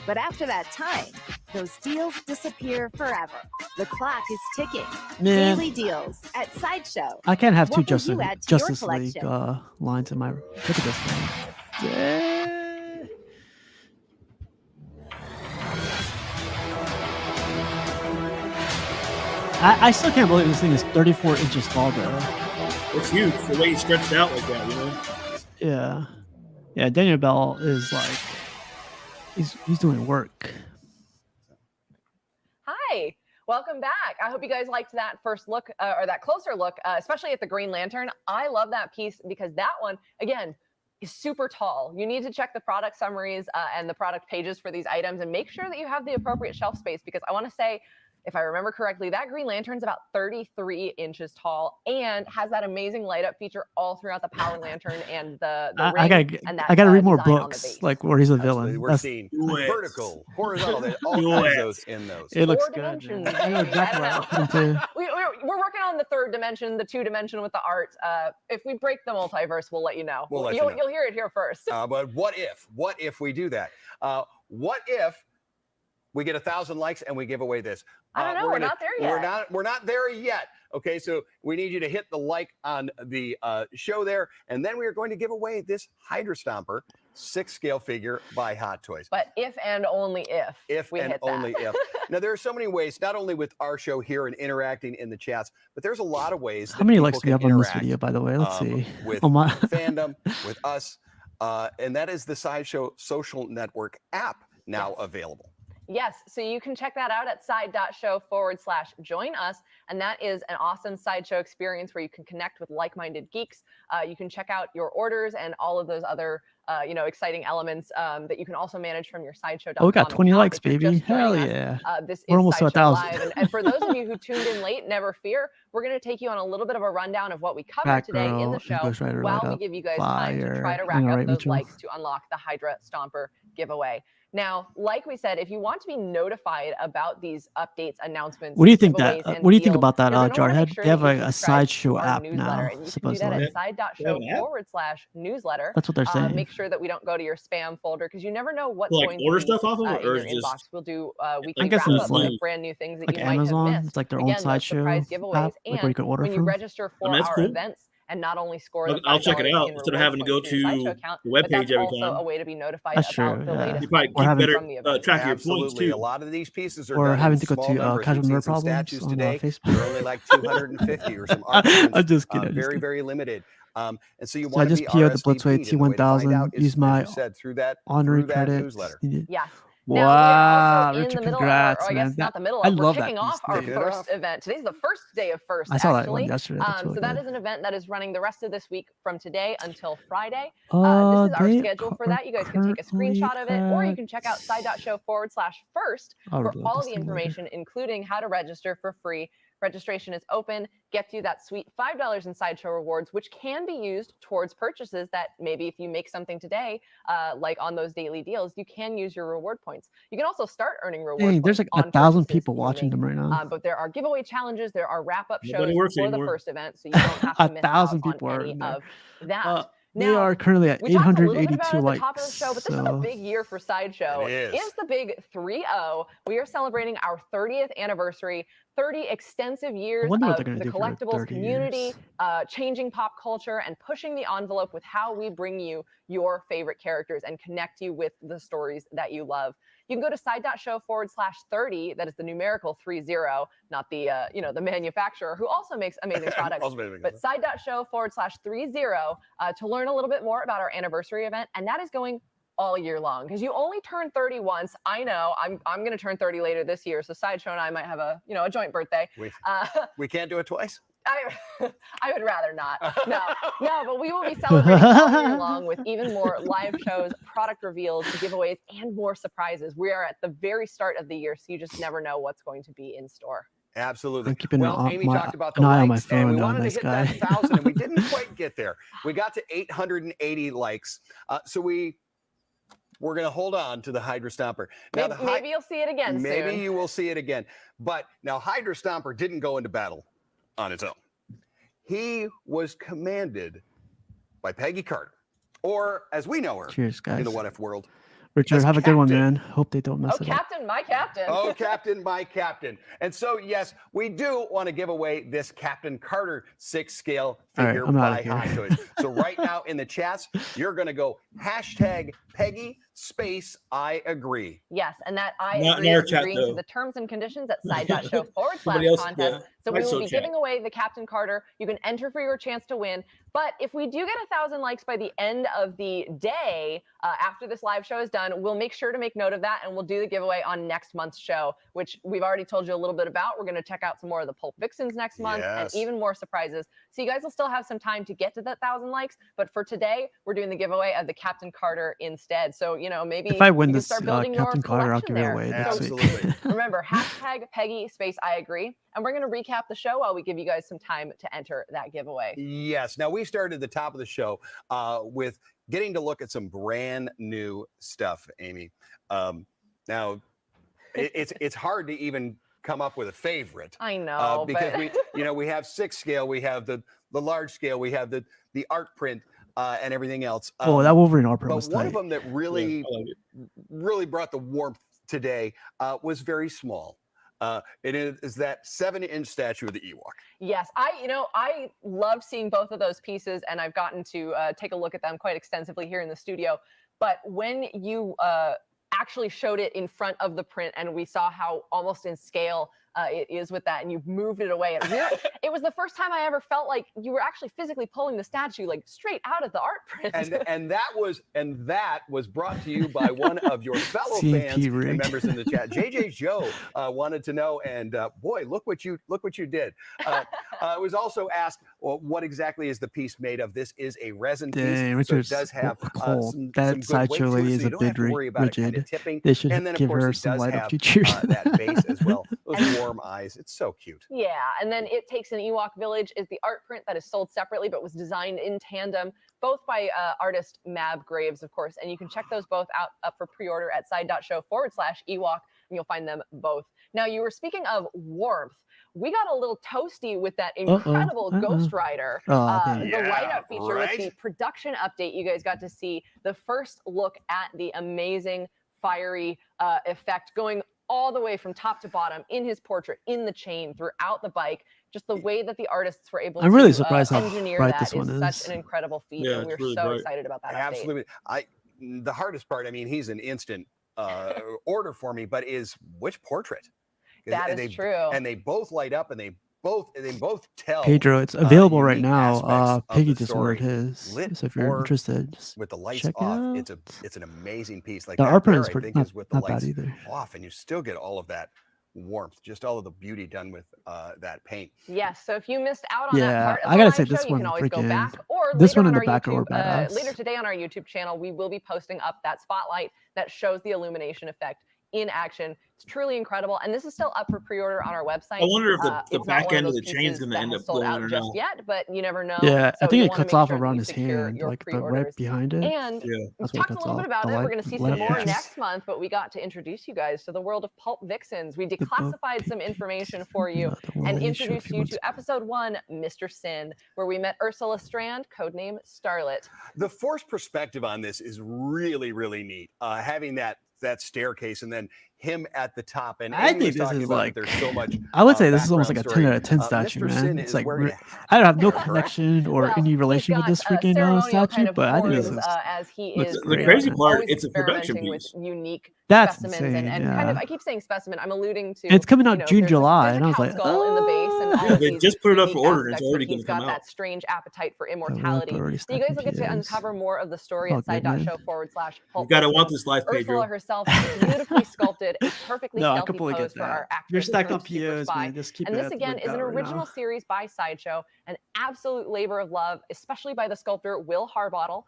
But after that time, those deals disappear forever. The clock is ticking. Man. Daily deals at Sideshow. I can't have two What will you add to your Justice League collection? lines in my. Look at this thing. Yeah. I still can't believe this thing is 34 inches tall, though. It's huge. The way he stretched out like that, you know. Yeah, yeah. Daniel Bell is like, he's doing work. Hi, welcome back. I hope you guys liked that first look or that closer look, especially at the Green Lantern. I love that piece because that one, again, is super tall. You need to check the product summaries and the product pages for these items and make sure that you have the appropriate shelf space, because I want to say, if I remember correctly, that Green Lantern's about 33 inches tall and has that amazing light up feature all throughout the Power Lantern and the ring. I gotta read more books, like where he's a villain. We're seeing vertical, horizontal, all kinds of those in those. It looks Four good. dimensions. I know exactly what happened to. We're working on the third dimension, the 2-dimension with the art. If we break the multiverse, we'll let you know. You'll hear it here first. But what if we do that? What if we get 1,000 likes and we give away this? I don't know. We're not there yet. We're not there yet. Okay, so we need you to hit the like on the show there, and then we are going to give away this Hydra Stomper 6-scale figure by Hot Toys. But if and only if we hit that. Only if. Now, there are so many ways, not only with our show here and interacting in the chats, but there's a lot of ways. How many likes do we have on this video, by the way? Let's see. With my fandom, with us, and that is the Sideshow social network app now available. Yes, so you can check that out at side.show/join us. And that is an awesome Sideshow experience where you can connect with like-minded geeks. You can check out your orders and all of those other exciting elements that you can also manage from your Sideshow.com. Oh, we got 20 account. likes, baby. Hell yeah. This We're is almost to Sideshow 1,000. Live. And for those of you who tuned in late, never fear. We're going to take you on a little bit of a rundown of what we covered today in the show while we give you guys time to try to rack up those likes to unlock the Hydra Stomper giveaway. Now, like we said, if you want to be notified about these updates, announcements, what do you think giveaways, that? and What do you think deals, about that, you're gonna wanna Jarhead? make sure They have that you a subscribe Sideshow to our app newsletter, now, and you can do that supposedly. at side.show/newsletter. That's what they're saying. Make sure that we don't go to your spam folder because you never know what's Like going order to be stuff off of it, in or your is it just inbox. We'll do weekly I'm guessing wrap it's ups like- of brand new things that like you Amazon. might have missed. It's like their own Again, those Sideshow surprise app, giveaways, like where you can order when you from. register for that's our cool. events and not only score the I'll check it $5 out in instead of reward having to go points in your to Sideshow account, the but webpage that's every also time. a way to be notified That's about true, the yeah. latest You probably Or keep having better from the event. track of your points Absolutely. too. A lot of these pieces are Or done having in to go small to numbers. Casual We've seen Nerd some Problems statues on today. Facebook. They're only like 250 or some art prints, I'm just kidding. very, very limited. And so you So I want to just be PO'd the RSVP'd, Blitzway and the way to find T1000. out is, Use as my you said, through that honorary newsletter. credits. Yes. Wow, Now, we are also in Richard, the middle congrats, of, or I man. guess not the middle I of, we're love that kicking off our Kicking it first off. event. Today's the first day of first, I saw that actually. one yesterday. That's really So that good. is an event that is running the rest of this week from today until Friday. Uh, This is our they schedule for are that. You guys can take a currently screenshot of it, or you at- can check out side.show/first I'll for reload all this the thing later. information, including how to register for free. Registration is open, gets you that sweet $5 in Sideshow rewards, which can be used towards purchases that maybe if you make something today, like on those daily deals, you can use your reward points. You can also start earning reward Dang, points there's like on 1,000 purchases people that you watching make. them right now. But there are giveaway challenges, there are wrap-up Nobody shows works for the anymore. first event, so you don't have to miss out 1,000 on people are any in there. of that. They Now, are currently at we talked a little bit about it 882 at the likes. top of the show, but this is a So big year for Sideshow. It is. It's the big 3-0. We are celebrating our 30th anniversary, 30 extensive years wonder what of they're gonna the do for collectibles 30 community, years. changing pop culture and pushing the envelope with how we bring you your favorite characters and connect you with the stories that you love. You can go to side.show/30. That is the numerical 30, not the the manufacturer who also makes amazing products. But side.show/30 to learn a little bit more about our anniversary event, and that is going all year long because you only turn 30 once. I know I'm going to turn 30 later this year, so Sideshow and I might have a a joint birthday. We can't do it twice. I would rather not. No, but we will be celebrating all year long with even more live shows, product reveals, giveaways, and more surprises. We are at the very start of the year, so you just never know what's going to be in store. Absolutely. I'm keeping Amy talked about the an eye on likes, my and we phone. wanted to Nice hit guy. that 1,000, and we didn't quite get there. We got to 880 likes. So we're going to hold on to the Hydra Stomper. Now, maybe you'll see it again Maybe soon. you will see it again. But now Hydra Stomper didn't go into battle on its own. He was commanded by Peggy Carter, or as we know her Cheers, guys. in the What If world. Richard, have a good one, man. Hope they don't mess it up. Captain, my captain. Oh, Captain, my captain. And so, yes, we do want to give away this Captain Carter 6-scale figure by Hot Toys. So right now in the chats, you're going to go hashtag Peggy space I agree. Yes, and that I agree is agreeing to the terms and conditions at side.show/contest. So we will be giving away the Captain Carter. You can enter for your chance to win. But if we do get 1,000 likes by the end of the day, after this live show is done, we'll make sure to make note of that, and we'll do the giveaway on next month's show, which we've already told you a little bit about. We're going to check out some more of the Pulp Vixens next month and even more surprises. So you guys will still have some time to get to that 1,000 likes. But for today, we're doing the giveaway of the Captain Carter instead. So, you know, maybe if I win this start building Captain Carter, I'll collection give it there. away Absolutely. Remember, hashtag Peggy space I agree. And we're going to recap the show while we give you guys some time to enter that giveaway. Yes. Now, we started at the top of the show with getting to look at some brand new stuff, Amy. Now, it's hard to even come up with a favorite. I know. Because we have 6-scale, we have the large scale, we have the art print and everything else. That Wolverine art print was one tight. of them that really brought the warmth today was very small. It is that 7-inch statue of the Ewok. Yes, I loved seeing both of those pieces, and I've gotten to take a look at them quite extensively here in the studio. But when you actually showed it in front of the print, and we saw how almost in scale it is with that, and you moved it away. It was the first time I ever felt like you were actually physically pulling the statue like straight out of the art print. And that was brought to you by one of your fellow fans and members in the chat. JJ Joe wanted to know, and boy, look what you did. It was also asked, well, what exactly is the piece made of? This is a resin piece, Richard's so it does have some that good Sideshow weight to lady it, is so a you don't have bit to worry about it kind rigid. of tipping. They should and then, of give course, her it some does light up have features. that base as well. Those warm eyes. It's so cute. Yeah, and then It Takes an Ewok Village is the art print that is sold separately but was designed in tandem, both by artist Mab Graves, of course. And you can check those both out up for pre-order at side.show/Ewok, and you'll find them both. Now, you were speaking of warmth. We got a little toasty with that incredible Ghost Rider. The light-up feature with the production update. You guys got to see the first look at the amazing fiery effect going all the way from top to bottom in his portrait, in the chain, throughout the bike. Just the way that the artists were able I'm really to surprised how engineer bright that this one is is. such an incredible feat. Yeah, and we're really so bright. excited about that Absolutely. The hardest part, I mean, he's an instant order for me, but is which portrait? That is true. And they both light up, and they both tell. Pedro, it's available right unique now. aspects of Piggy the just story. ordered his. Lit So if you're or interested, just with the lights check it off, out. it's an amazing piece. Like The that art print there, is I pretty think, is with the not bad lights either. off, and you still get all of that warmth, just all of the beauty done with that paint. Yes, so if you missed out on that Yeah, part of I the gotta live say show, this you one can always go freaking- back. Or this later one on in our the back are YouTube, badass. later today on our YouTube channel, we will be posting up that spotlight that shows the illumination effect in action. It's truly incredible, and this is still up for pre-order on our website. I wonder if the It's not back one end of those the chain's pieces going to that end has up sold blowing out or just not. yet, but you never know. Yeah, So I think you it wanna cuts make off sure that around you his secure hand, your like the pre-orders. right behind it. And Yeah. we That's what it talked a cuts little bit off. about The it. We're light- going to see light some more pitches. next month, but we got to introduce you guys to the world of Pulp Vixens. We declassified some information for you and introduced you to episode 1, Mr. Sin, where we met Ursula Strand, codename Starlet. The forced perspective on this is really, really neat. Having that staircase and then him at the top. And I Amy think was this talking is about like, that there's so much. I would say this is almost like a background 10 out of 10 story. statue, Mr. man. Sin It's is like wearing I don't have no correct? connection or Well, any he's relation with got, this freaking ceremonial statue, kind of but I think this horns, is as he looks is great, The crazy man. part, always it's a production experimenting piece. with unique That's specimens insane, and yeah. kind of, I keep saying specimen, I'm alluding to, It's coming out June, there's July, there's and a I was cow like, skull in the base and all Yeah, of they these just put it up for unique order, and it's aspects, already but going he's to come got out. that strange appetite for We're immortality. already So you guys will get to stacking uncover POs. more of the story All at good, man. side.show/Pulp You got to want Vixens. this life, Ursula Pedro. herself beautifully sculpted a perfectly No, I stealthy completely pose get for our that. You're actress stacked on turned super POs, spy. man. Just keep And it this at the again link is an out right original now. series by Sideshow, an absolute labor of love, especially by the sculptor Will Harbottle.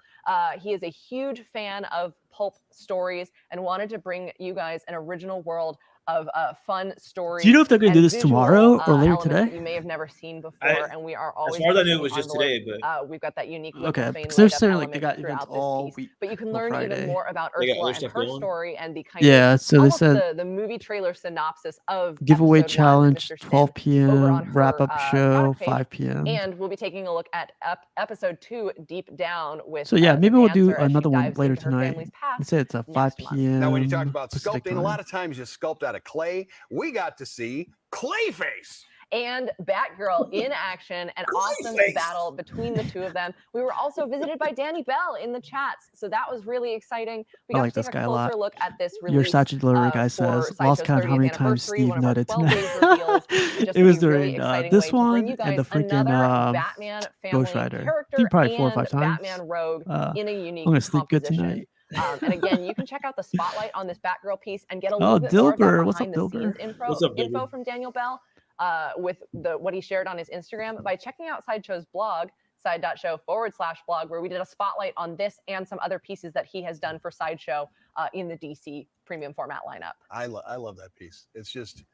He is a huge fan of pulp stories and wanted to bring you guys an original world of fun stories. Do you know if they're going to do this tomorrow or later today? That you may have never seen before, and we are always. As far as I knew, it was just today. But we've got that unique. Okay, because they're saying like they got events all week. But you can learn even more about They got Ursula other and stuff her going? story and the kind Yeah, of so they said the movie trailer synopsis of giveaway episode 1 challenge, with Mr. 12 Sims over on p.m. her, wrap up show, product page. 5 p.m. And we'll be taking a look at episode 2 Deep Down with. So yeah, the maybe we'll do dancer as she another one dives later into her tonight. family's past They say it's at 5 next month. p.m. Now, when you talk about Pacific sculpting, a time. lot of times you sculpt out of clay. We got to see Clayface. And Batgirl in action, an awesome battle between the two of them. We were also visited by Danny Bell in the chats, so that was really exciting. We got I like to this take guy a a lot. closer look at this release. Your statutory guy for says, lost Sideshow's count how 30th many times anniversary, Steve one of our nutted 12 days tonight. reveals. Just It was a really during exciting this way to bring one you and guys the freaking another Batman family Ghost Rider. I character think probably 4 or 5 and times. Batman Rogue in a unique I'm gonna sleep good composition. tonight. And again, you can check out the spotlight on this Batgirl piece and get a Oh, little bit more of that Dilber. What's up, behind the scenes Dilber? What's up, info Dilber? from Daniel Bell with what he shared on his Instagram by checking out Sideshow's blog, side.show/blog, where we did a spotlight on this and some other pieces that he has done for Sideshow in the DC premium format lineup. I love that piece. It's just,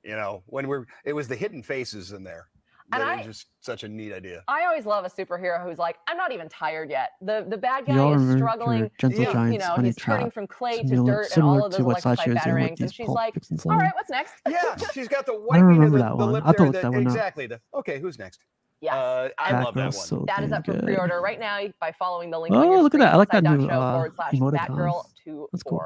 it was the hidden faces in there. And it's just such a neat idea. I always love a superhero who's like, I'm not even tired yet. The bad guy Y'all is remember struggling. Gentle He's, Giants Honey he's turning Trap? from clay to Similar- dirt and all similar of to those what electrified Sideshow's doing with batarangs. And these she's Pulp like, Vixens all line. right, what's next? Yeah, she's got the I don't whitening of remember the, that the one. lip I have to there. look that one up. Exactly. Okay, who's next? Yes. I love that Batgirl's one. so That is damn up for good. pre-order right now by following the link on Oh, your look at screen. that. I like that new Side.show/Batgirl emoticon. 24. That's cool.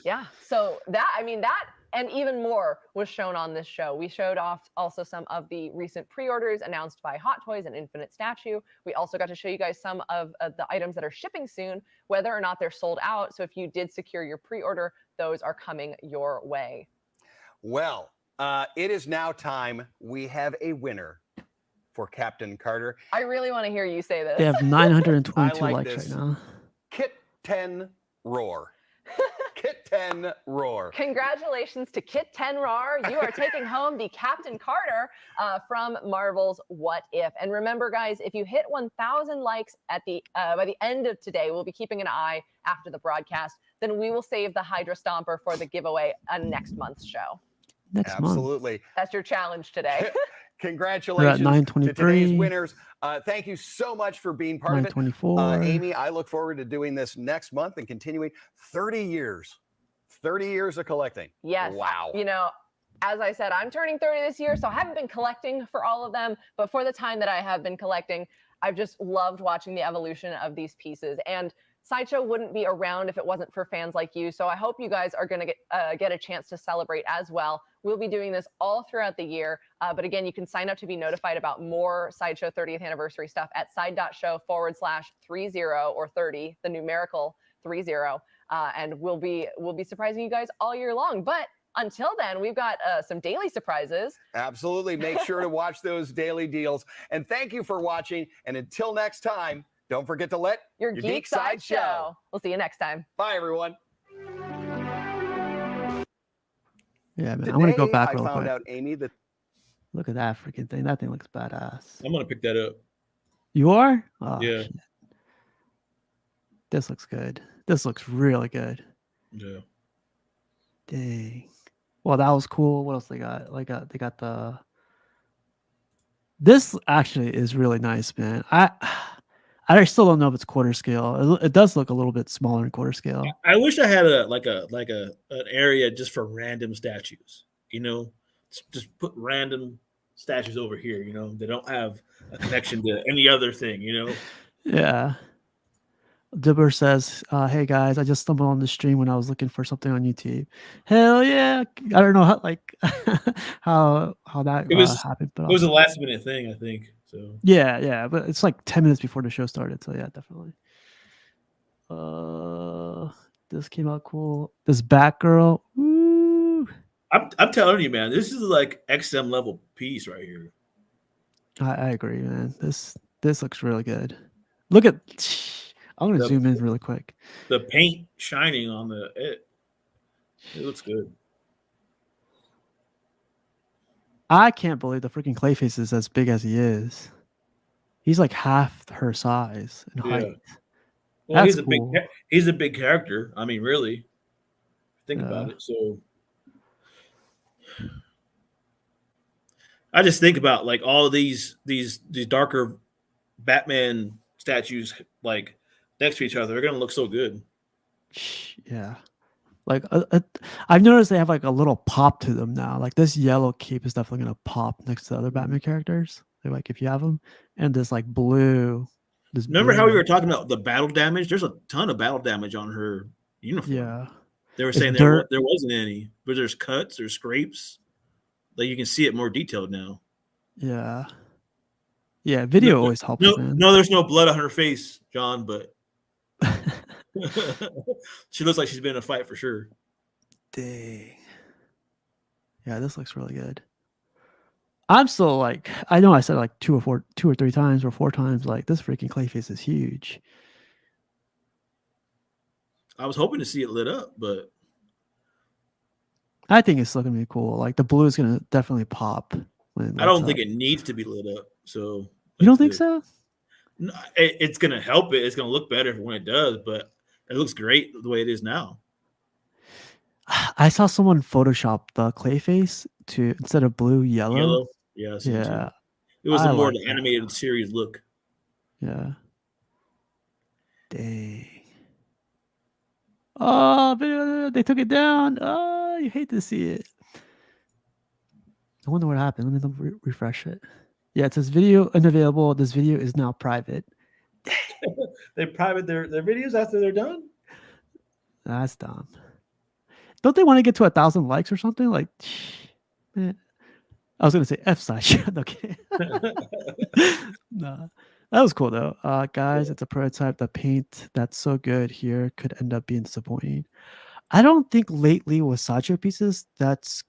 Yeah. So that and even more was shown on this show. We showed off also some of the recent pre-orders announced by Hot Toys and Infinite Statue. We also got to show you guys some of the items that are shipping soon, whether or not they're sold out. So if you did secure your pre-order, those are coming your way. Well, it is now time. We have a winner for Captain Carter. I really want to hear you say this. They have 922 I like likes this. right now. Kit 10 Roar. Kit 10 Roar. Congratulations to Kit 10 Roar. You are taking home the Captain Carter from Marvel's What If. And remember, guys, if you hit 1,000 likes at the by the end of today, we'll be keeping an eye after the broadcast. Then we will save the Hydra Stomper for the giveaway on next month's show. Next month. Absolutely. That's your challenge today. Congratulations to 923. today's winners. Thank you so much for being part of it. 924. Amy, I look forward to doing this next month and continuing 30 years. 30 years of collecting. Yes. Wow. As I said, I'm turning 30 this year, so I haven't been collecting for all of them. But for the time that I have been collecting, I've just loved watching the evolution of these pieces. And Sideshow wouldn't be around if it wasn't for fans like you. So I hope you guys are going to get a chance to celebrate as well. We'll be doing this all throughout the year. But again, you can sign up to be notified about more Sideshow 30th anniversary stuff at side.show/30 or 30, the numerical 30. And we'll be surprising you guys all year long. But until then, we've got some daily surprises. Absolutely. Make sure to watch those daily deals. And thank you for watching. And until next time, don't forget to let your geek side show. We'll see you next time. Bye, everyone. Yeah, man. I want to go back I real found quick. out, Amy, that Look at that freaking thing. That thing looks badass. I'm gonna pick that up. You are? Oh, Yeah. shit. This looks good. This looks really good. Yeah. Dang. Well, that was cool. What else they got? They got the. This actually is really nice, man. I still don't know if it's quarter scale. It does look a little bit smaller in quarter scale. I wish I had an area just for random statues. Just put random statues over here. They don't have a connection to any other thing. Yeah. Dibber says, "Hey guys, I just stumbled on the stream when I was looking for something on YouTube." Hell yeah! I don't know how how that happened, but it was a last minute thing, I think. So yeah, but it's like 10 minutes before the show started, so yeah, definitely. This came out cool. This Batgirl. Woo! I'm telling you, man, this is like XM level piece right here. I agree, man. This looks really good. Look at. I'm gonna zoom in really quick. The paint shining on it looks good. I can't believe the freaking Clayface is as big as he is. He's like half her size in height. Well, That's he's a big character. I mean, really, think about it. So I just think about like all of these darker Batman statues like next to each other. They're gonna look so good. Yeah. Like I've noticed they have like a little pop to them now. Like this yellow cape is definitely gonna pop next to the other Batman characters. Like if you have them, and this like blue. Remember how we were talking about the battle damage? There's a ton of battle damage on her uniform. Yeah. They were saying there wasn't any, but there's cuts, there's scrapes. Like you can see it more detailed now. Yeah. Yeah, video always helps, man. No, there's no blood on her face, John, but she looks like she's been in a fight for sure. Dang. Yeah, this looks really good. I'm still like, I know I said like 2 or 3 times or 4 times, like this freaking Clayface is huge. I was hoping to see it lit up, but I think it's still gonna be cool. Like the blue is gonna definitely pop. I don't think it needs to be lit up. So you don't think so? No, it's gonna help it. It's gonna look better when it does, but it looks great the way it is now. I saw someone Photoshop the Clayface to instead of blue, yellow. Yeah. Yeah. It was a more animated series look. Yeah. Dang. Oh, they took it down. Oh, you hate to see it. I wonder what happened. Let me refresh it. Yeah, it says video unavailable. This video is now private. They private their videos after they're done? That's dumb. Don't they want to get to 1,000 likes or something? Like, man. I was gonna say F Sideshow. Okay. Nah. That was cool though. Guys, it's a prototype. The paint that's so good here could end up being disappointing. I don't think lately with Sideshow pieces, that's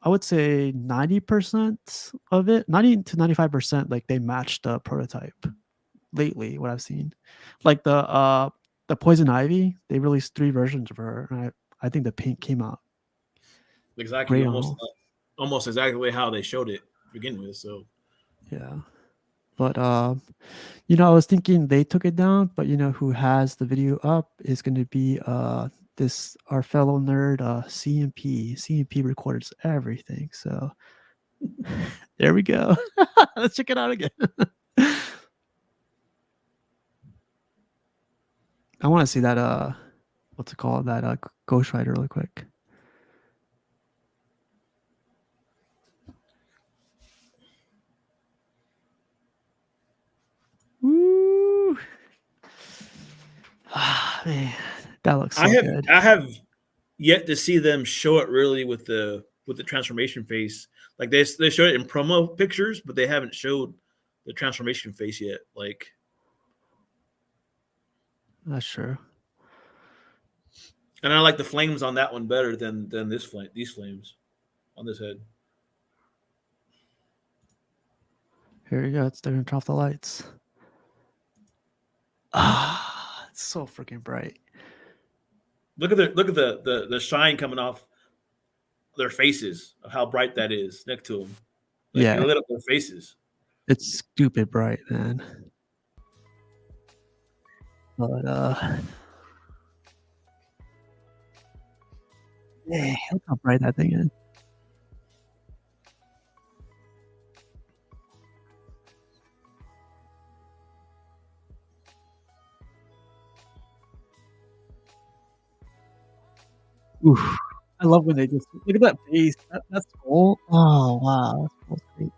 I would say 90% of it, 90 to 95%, like they match the prototype lately, what I've seen. Like the Poison Ivy, they released 3 versions of her, and I think the paint came out exactly almost exactly how they showed it to begin with. So yeah. But I was thinking they took it down, but who has the video up is going to be this our fellow nerd CMP. CMP records everything, so there we go. Let's check it out again. I want to see that what's it called, that Ghost Rider really quick. Woo! Ah, man, that looks so good. I have yet to see them show it really with the transformation face. Like they showed it in promo pictures, but they haven't showed the transformation face yet. Like that's true. And I like the flames on that one better than these flames on this head. Here you go. They're gonna turn off the lights. Ah, it's so freaking bright. Look at the shine coming off their faces of how bright that is next to them. Like, yeah, it lit up their faces. It's stupid bright, man. But yeah, look how bright that thing is. Oof. I love when they just look at that face. That's cool. Oh wow, that's crazy.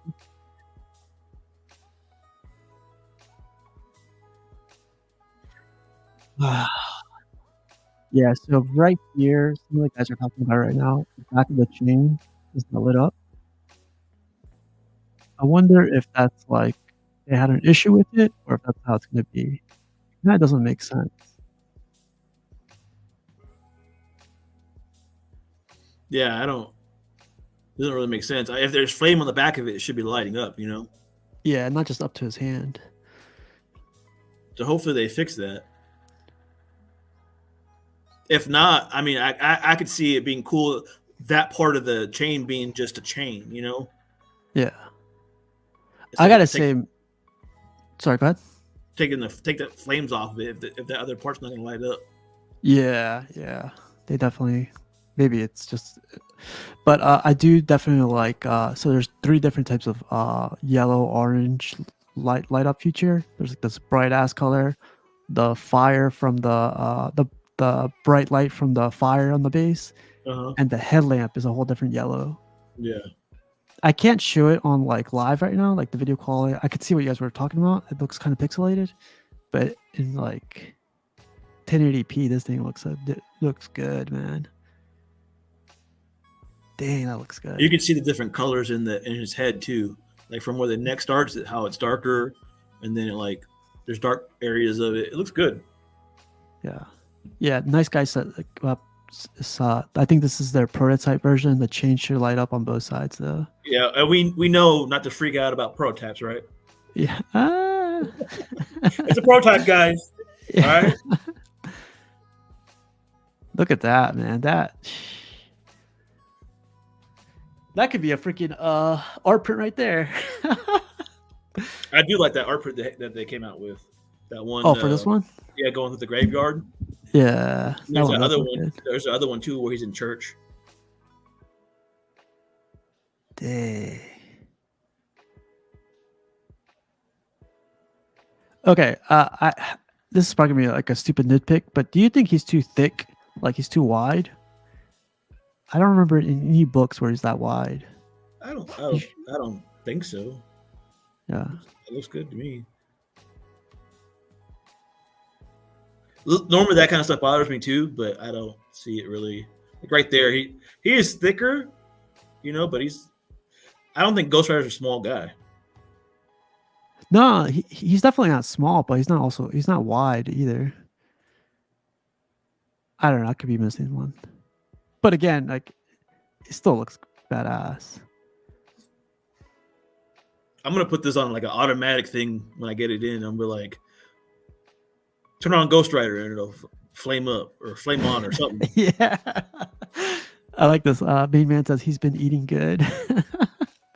Yeah, so right here, some of the guys are talking about right now, the back of the chain is not lit up. I wonder if that's like they had an issue with it, or if that's how it's going to be. That doesn't make sense. Yeah, it doesn't really make sense. If there's flame on the back of it, it should be lighting up, Yeah, not just up to his hand. So hopefully they fix that. If not, I mean, I could see it being cool, that part of the chain being just a chain, Yeah. It's I gotta say, sorry, go ahead. Take the flames off of it if the other part's not gonna light up. Yeah, they definitely maybe it's just, but I do definitely like. So there's 3 different types of yellow, orange light up feature. There's like this bright ass color, the fire from the bright light from the fire on the base, and the headlamp is a whole different yellow. Yeah. I can't show it on like live right now, like the video quality. I could see what you guys were talking about. It looks kind of pixelated, but in like 1080p, this thing looks good, man. Dang, that looks good. You can see the different colors in his head too, like from where the neck starts, how it's darker, and then there's dark areas of it. It looks good. Yeah. Nice guy set. I think this is their prototype version. The chain should light up on both sides, though. Yeah, and we know not to freak out about prototypes, right? Yeah. It's a prototype, guys. Yeah. All right. Look at that, man. That could be a freaking art print right there. I do like that art print that they came out with. That one. Oh, for this one? Yeah, going through the graveyard. Yeah. There's another one. Good. There's the other one too, where he's in church. Dang. Okay. This is probably gonna be like a stupid nitpick, but do you think he's too thick? Like he's too wide? I don't remember in any books where he's that wide. I don't think so. Yeah. It looks good to me. Normally that kind of stuff bothers me too, but I don't see it really. Like right there, he is thicker, but I don't think Ghost Rider's a small guy. No, he's definitely not small, but he's not wide either. I don't know, I could be missing one. But again, like it still looks badass. I'm gonna put this on like an automatic thing when I get it in. I'm gonna be like, turn on Ghost Rider and it'll flame up or flame on or something. Yeah. I like this. Main Man says he's been eating good.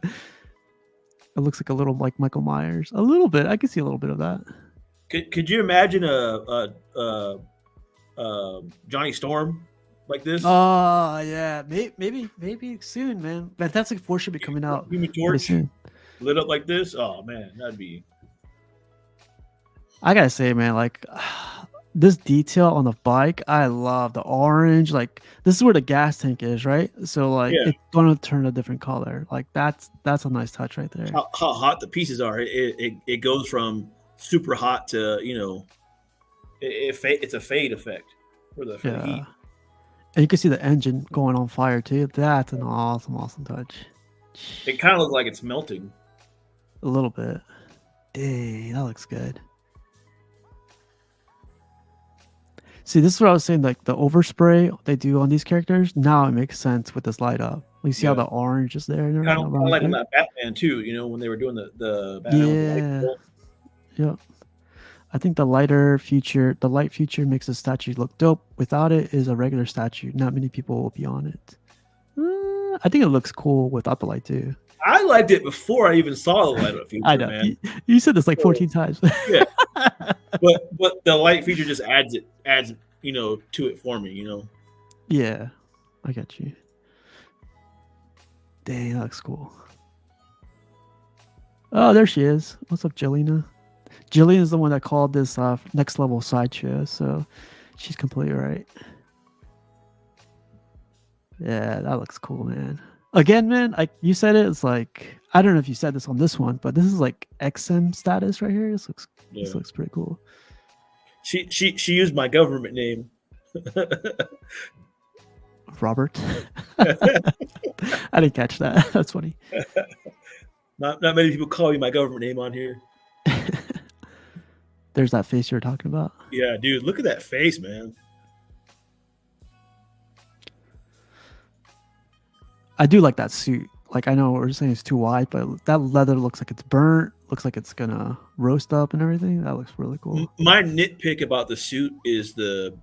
It looks like a little like Michael Myers. A little bit. I can see a little bit of that. Could you imagine a Johnny Storm like this? Oh yeah, maybe soon, man. Fantastic Four should be coming out Human Torch soon. Lit up like this. Oh man, that'd be. I gotta say, man, like this detail on the bike, I love the orange. Like this is where the gas tank is, right? So like it's gonna turn a different color. Like that's a nice touch right there. How hot the pieces are. It goes from super hot to it's a fade effect for the heat. And you can see the engine going on fire too. That's an awesome touch. It kind of looks like it's melting. A little bit. Dang, that looks good. See, this is what I was saying, like the overspray they do on these characters. Now it makes sense with this light up. You see how the orange is there? And kind of like in that Batman too, when they were doing the Batman. Yeah. I think the light feature makes the statue look dope. Without it is a regular statue. Not many people will be on it. I think it looks cool without the light too. I liked it before I even saw the light up feature. I know. Man. You said this like 14 times. Yeah. But the light feature just adds to it for me, Yeah. I got you. Dang, that looks cool. Oh, there she is. What's up, Jelena? Jillian is the one that called this next level Sideshow, so she's completely right. Yeah, that looks cool, man. Again, man, like you said it, it's like I don't know if you said this on this one, but this is like XM status right here. This looks pretty cool. She used my government name. Robert. I didn't catch that. That's funny. Not many people call me my government name on here. There's that face you're talking about. Yeah, dude, look at that face, man. I do like that suit. Like I know we're saying it's too wide, but that leather looks like it's burnt. Looks like it's gonna roast up and everything. That looks really cool. My nitpick about the suit is the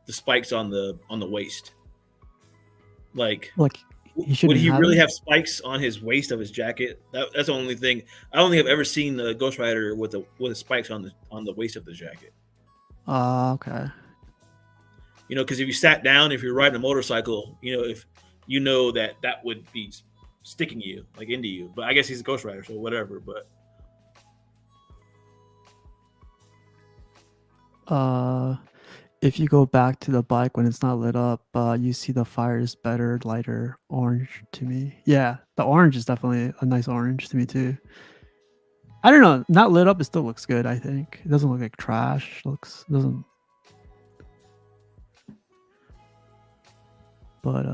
spikes on the waist. Like would he really have spikes on his waist of his jacket? That's the only thing. I don't think I've ever seen a Ghost Rider with the spikes on the waist of the jacket. Okay. You know, because if you sat down, if you're riding a motorcycle, you know, if you know that would be sticking you, like into you. But I guess he's a Ghost Rider, so whatever. But if you go back to the bike when it's not lit up, you see the fire is better, lighter orange to me. Yeah, the orange is definitely a nice orange to me too. I don't know, not lit up, it still looks good. I think it doesn't look like trash. Doesn't. But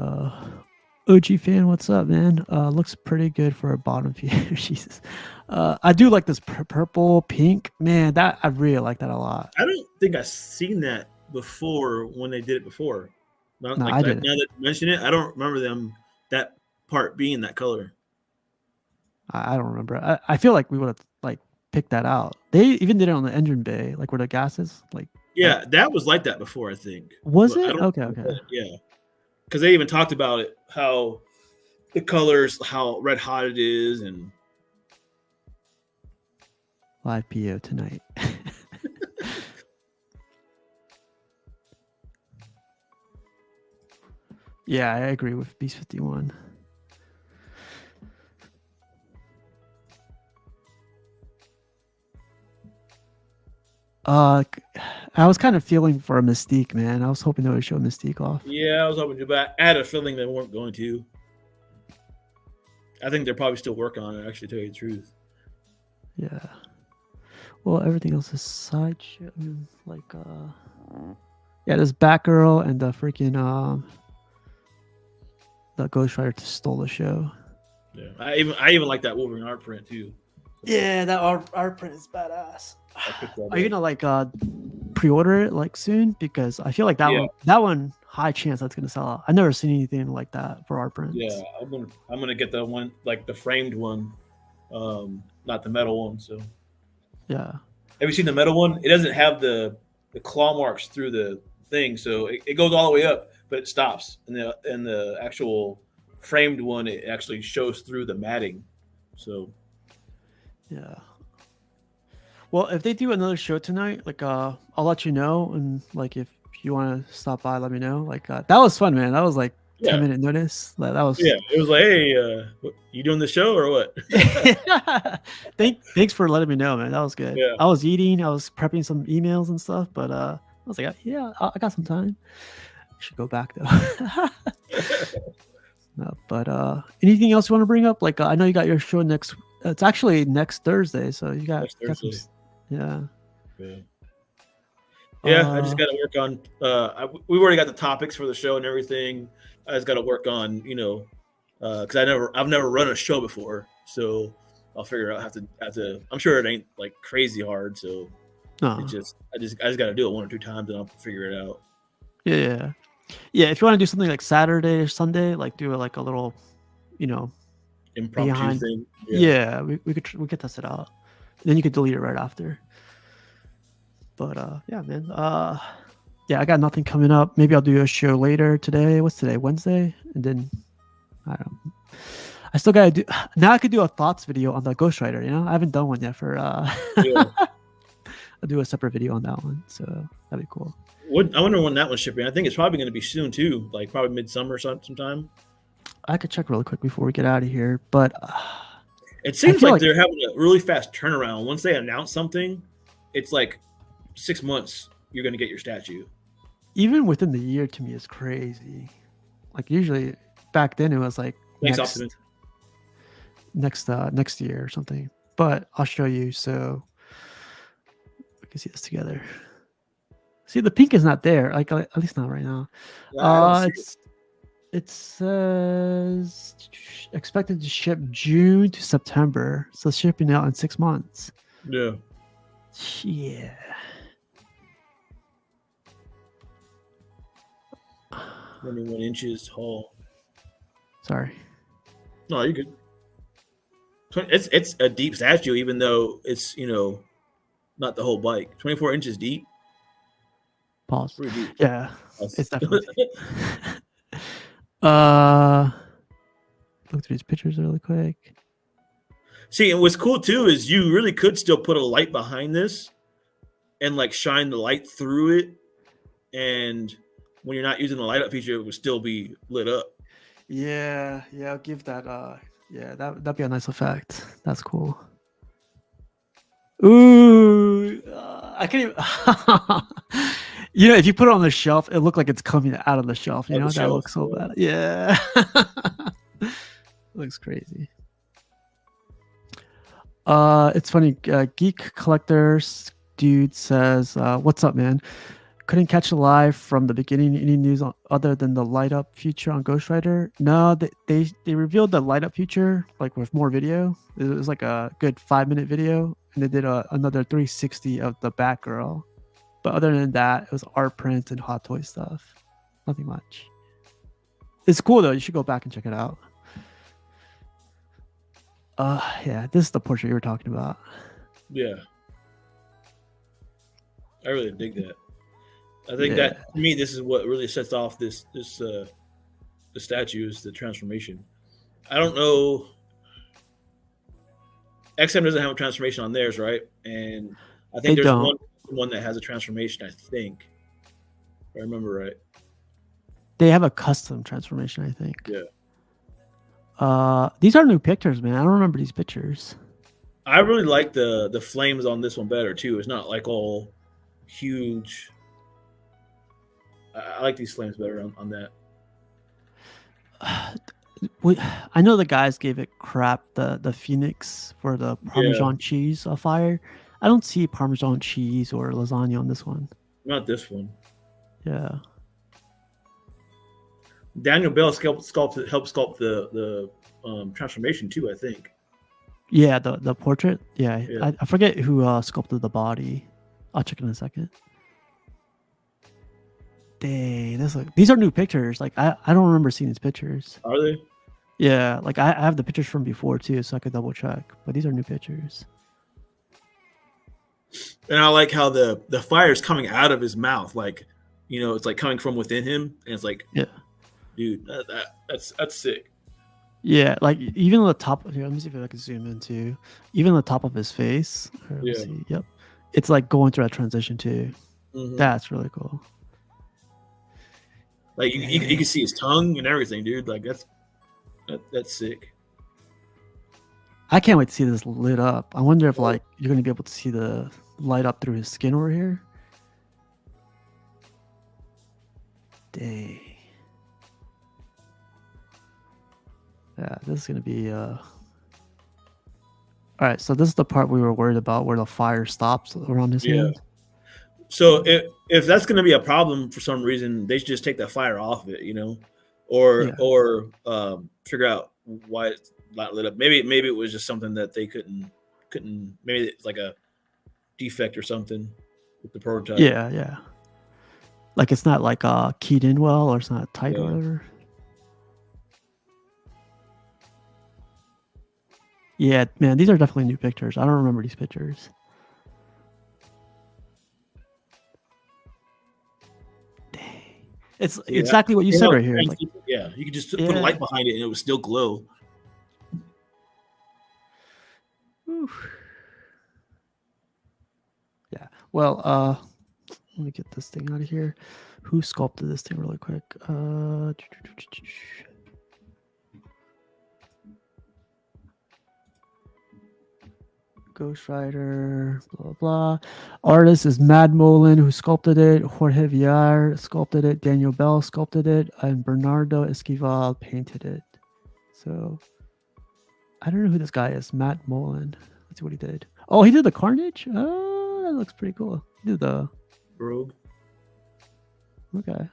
OG fan, what's up, man? Looks pretty good for a bottom feeder. Jesus. I do like this purple, pink. Man, that I really like that a lot. I don't think I've seen that before when they did it before. Not No, like I that. didn't. Now that you mention it, I don't remember that part being that color. I don't remember. I feel like we would have like picked that out. They even did it on the engine bay, like where the gas is. Like Yeah, that was like that before, I think. was But I it? don't Okay, remember okay. that. Yeah. Because they even talked about it, how the colors, how red hot it is, and Live PO tonight. Yeah, I agree with Beast 51. I was kind of feeling for a Mystique, man. I was hoping they would show Mystique off. yeah, I was hoping to, but I had a feeling they weren't going to. I think they're probably still working on it, actually, to tell you the truth. Yeah. Well, everything else is Sideshow. I mean, like, yeah, there's Batgirl and the freaking the Ghost Rider stole the show. Yeah, I even like that Wolverine art print too. Yeah, that art print is badass. I picked that Are you up. gonna like pre-order it like soon? Because I feel like that one high chance that's gonna sell out. I've never seen anything like that for art prints. Yeah, I'm gonna get the one, like the framed one, not the metal one. So Yeah. have you seen the metal one? It doesn't have the claw marks through the thing, so it goes all the way up, but it stops. And the actual framed one, it actually shows through the matting. So Yeah. Well, if they do another show tonight, like I'll let you know, and like if you want to stop by, let me know. Like that was fun, man. That was like 10-minute notice. That was yeah, it was like, hey, you doing the show or what? Thanks for letting me know, man. That was good. Yeah. I was eating, I was prepping some emails and stuff, but I was like, yeah, I got some time. I should go back though. No, but anything else you want to bring up? Like I know you got your show next. It's actually next Thursday, so you got some. Yeah. Yeah, I just got to work on. We've already got the topics for the show and everything. I just got to work on, because I've never run a show before, so I'll figure out. Have to. I'm sure it ain't like crazy hard, so I just got to do it 1 or 2 times and I'll figure it out. Yeah. If you want to do something like Saturday or Sunday, like do it like a little, impromptu thing. Yeah, we could test it out. Then you could delete it right after. But yeah, man. Yeah, I got nothing coming up. Maybe I'll do a show later today. What's today? Wednesday? And then I don't know. I still gotta do now. I could do a thoughts video on the Ghost Rider, I haven't done one yet for I'll do a separate video on that one. So that'd be cool. I wonder when that one's shipping. I think it's probably going to be soon too, like probably midsummer sometime. I could check really quick before we get out of here, but it seems like they're having a really fast turnaround. Once they announce something, it's like 6 months you're going to get your statue. Even within the year, to me, is crazy. Like usually back then, it was like next year or something. But I'll show you so we can see this together. See, the pink is not there. Like at least not right now. It says expected to ship June to September. So shipping out in 6 months. Yeah. Yeah. 21 inches tall. Sorry. No, you're good. It's a deep statue, even though it's not the whole bike. 24 inches deep. Pause. Deep. Yeah, it's definitely. Look through these pictures really quick. See, and what's cool too is you really could still put a light behind this, and like shine the light through it, and when you're not using the light up feature, it would still be lit up. Yeah, I'll give that. Yeah, that'd be a nice effect. That's cool. Ooh, I can't even. If you put it on the shelf, it looked like it's coming out of the shelf. That looks so bad. Yeah, looks crazy. It's funny. Geek Collectors dude says, "What's up, man? Couldn't catch it live from the beginning. Any news other than the light up feature on Ghost Rider?" No, they revealed the light up feature like with more video. It was like a good 5-minute video, and they did another 360 of the Batgirl. But other than that, it was art print and Hot Toy stuff. Nothing much. It's cool though. You should go back and check it out. Yeah, this is the portrait you were talking about. Yeah, I really dig that. I think that to me, this is what really sets off the statue is the transformation. I don't know. XM doesn't have a transformation on theirs, right? And I think there's one that has a transformation. I think, if I remember right. They have a custom transformation, I think. Yeah. These are new pictures, man. I don't remember these pictures. I really like the flames on this one better too. It's not like all huge. I like these flames better on that. I know the guys gave it crap, the Phoenix for the Parmesan cheese fire. I don't see Parmesan cheese or lasagna on this one. Not this one. Yeah. Daniel Bell helped sculpt the transformation too, I think. Yeah, the portrait. Yeah. I forget who sculpted the body. I'll check in a second. Dang, these are new pictures. Like I don't remember seeing these pictures. Are they? Yeah, like I have the pictures from before too, so I could double check. But these are new pictures. And I like how the fire is coming out of his mouth, like it's like coming from within him, and it's like, dude, that's sick. Yeah, like even on the top here. Let me see if I can zoom in too. Even on the top of his face. Let's see. Yep, it's like going through that transition too. Mm-hmm. That's really cool. Like you can see his tongue and everything, dude. Like that's sick. I can't wait to see this lit up. I wonder if like you're gonna be able to see the light up through his skin over here. Dang. Yeah, this is gonna be all right, so this is the part we were worried about where the fire stops around his hand. So if that's going to be a problem for some reason, they should just take that fire off of it, or figure out why it's not lit up. Maybe it was just something that they couldn't. Maybe it's like a defect or something with the prototype. Yeah. Like it's not like keyed in well, or it's not tight or whatever. Yeah, man, these are definitely new pictures. I don't remember these pictures. It's exactly what you said right here. Like, you could just put a light behind it and it would still glow. Oof. Yeah. Well, let me get this thing out of here. Who sculpted this thing really quick? Ghost Rider, blah, blah. Artist is Mad Molin, who sculpted it. Jorge Villar sculpted it. Daniel Bell sculpted it. And Bernardo Esquivel painted it. So, I don't know who this guy is. Matt Molin. Let's see what he did. Oh, he did the Carnage? Oh, that looks pretty cool. He did the... Rogue. Okay.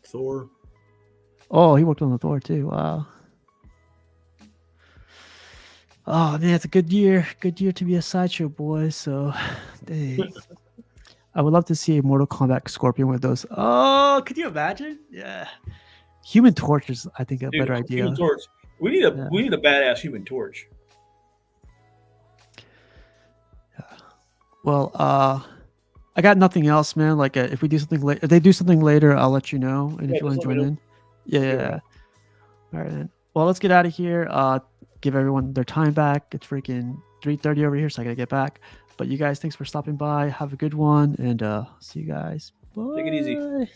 Thor. Oh, he worked on the Thor, too. Wow. Oh man, it's a good year. Good year to be a Sideshow boy. So, dang. I would love to see a Mortal Kombat Scorpion with those. Oh, could you imagine? Yeah. Human Torch is, I think, a better idea. Human Torch. We need a badass Human Torch. Yeah. Well, I got nothing else, man. Like, if we do something later, if they do something later, I'll let you know. And if you want to join in, yeah. All right, then. Well, let's get out of here. Give everyone their time back. It's freaking 3:30 over here, so I gotta get back. But you guys, thanks for stopping by. Have a good one, and see you guys. Bye. Take it easy.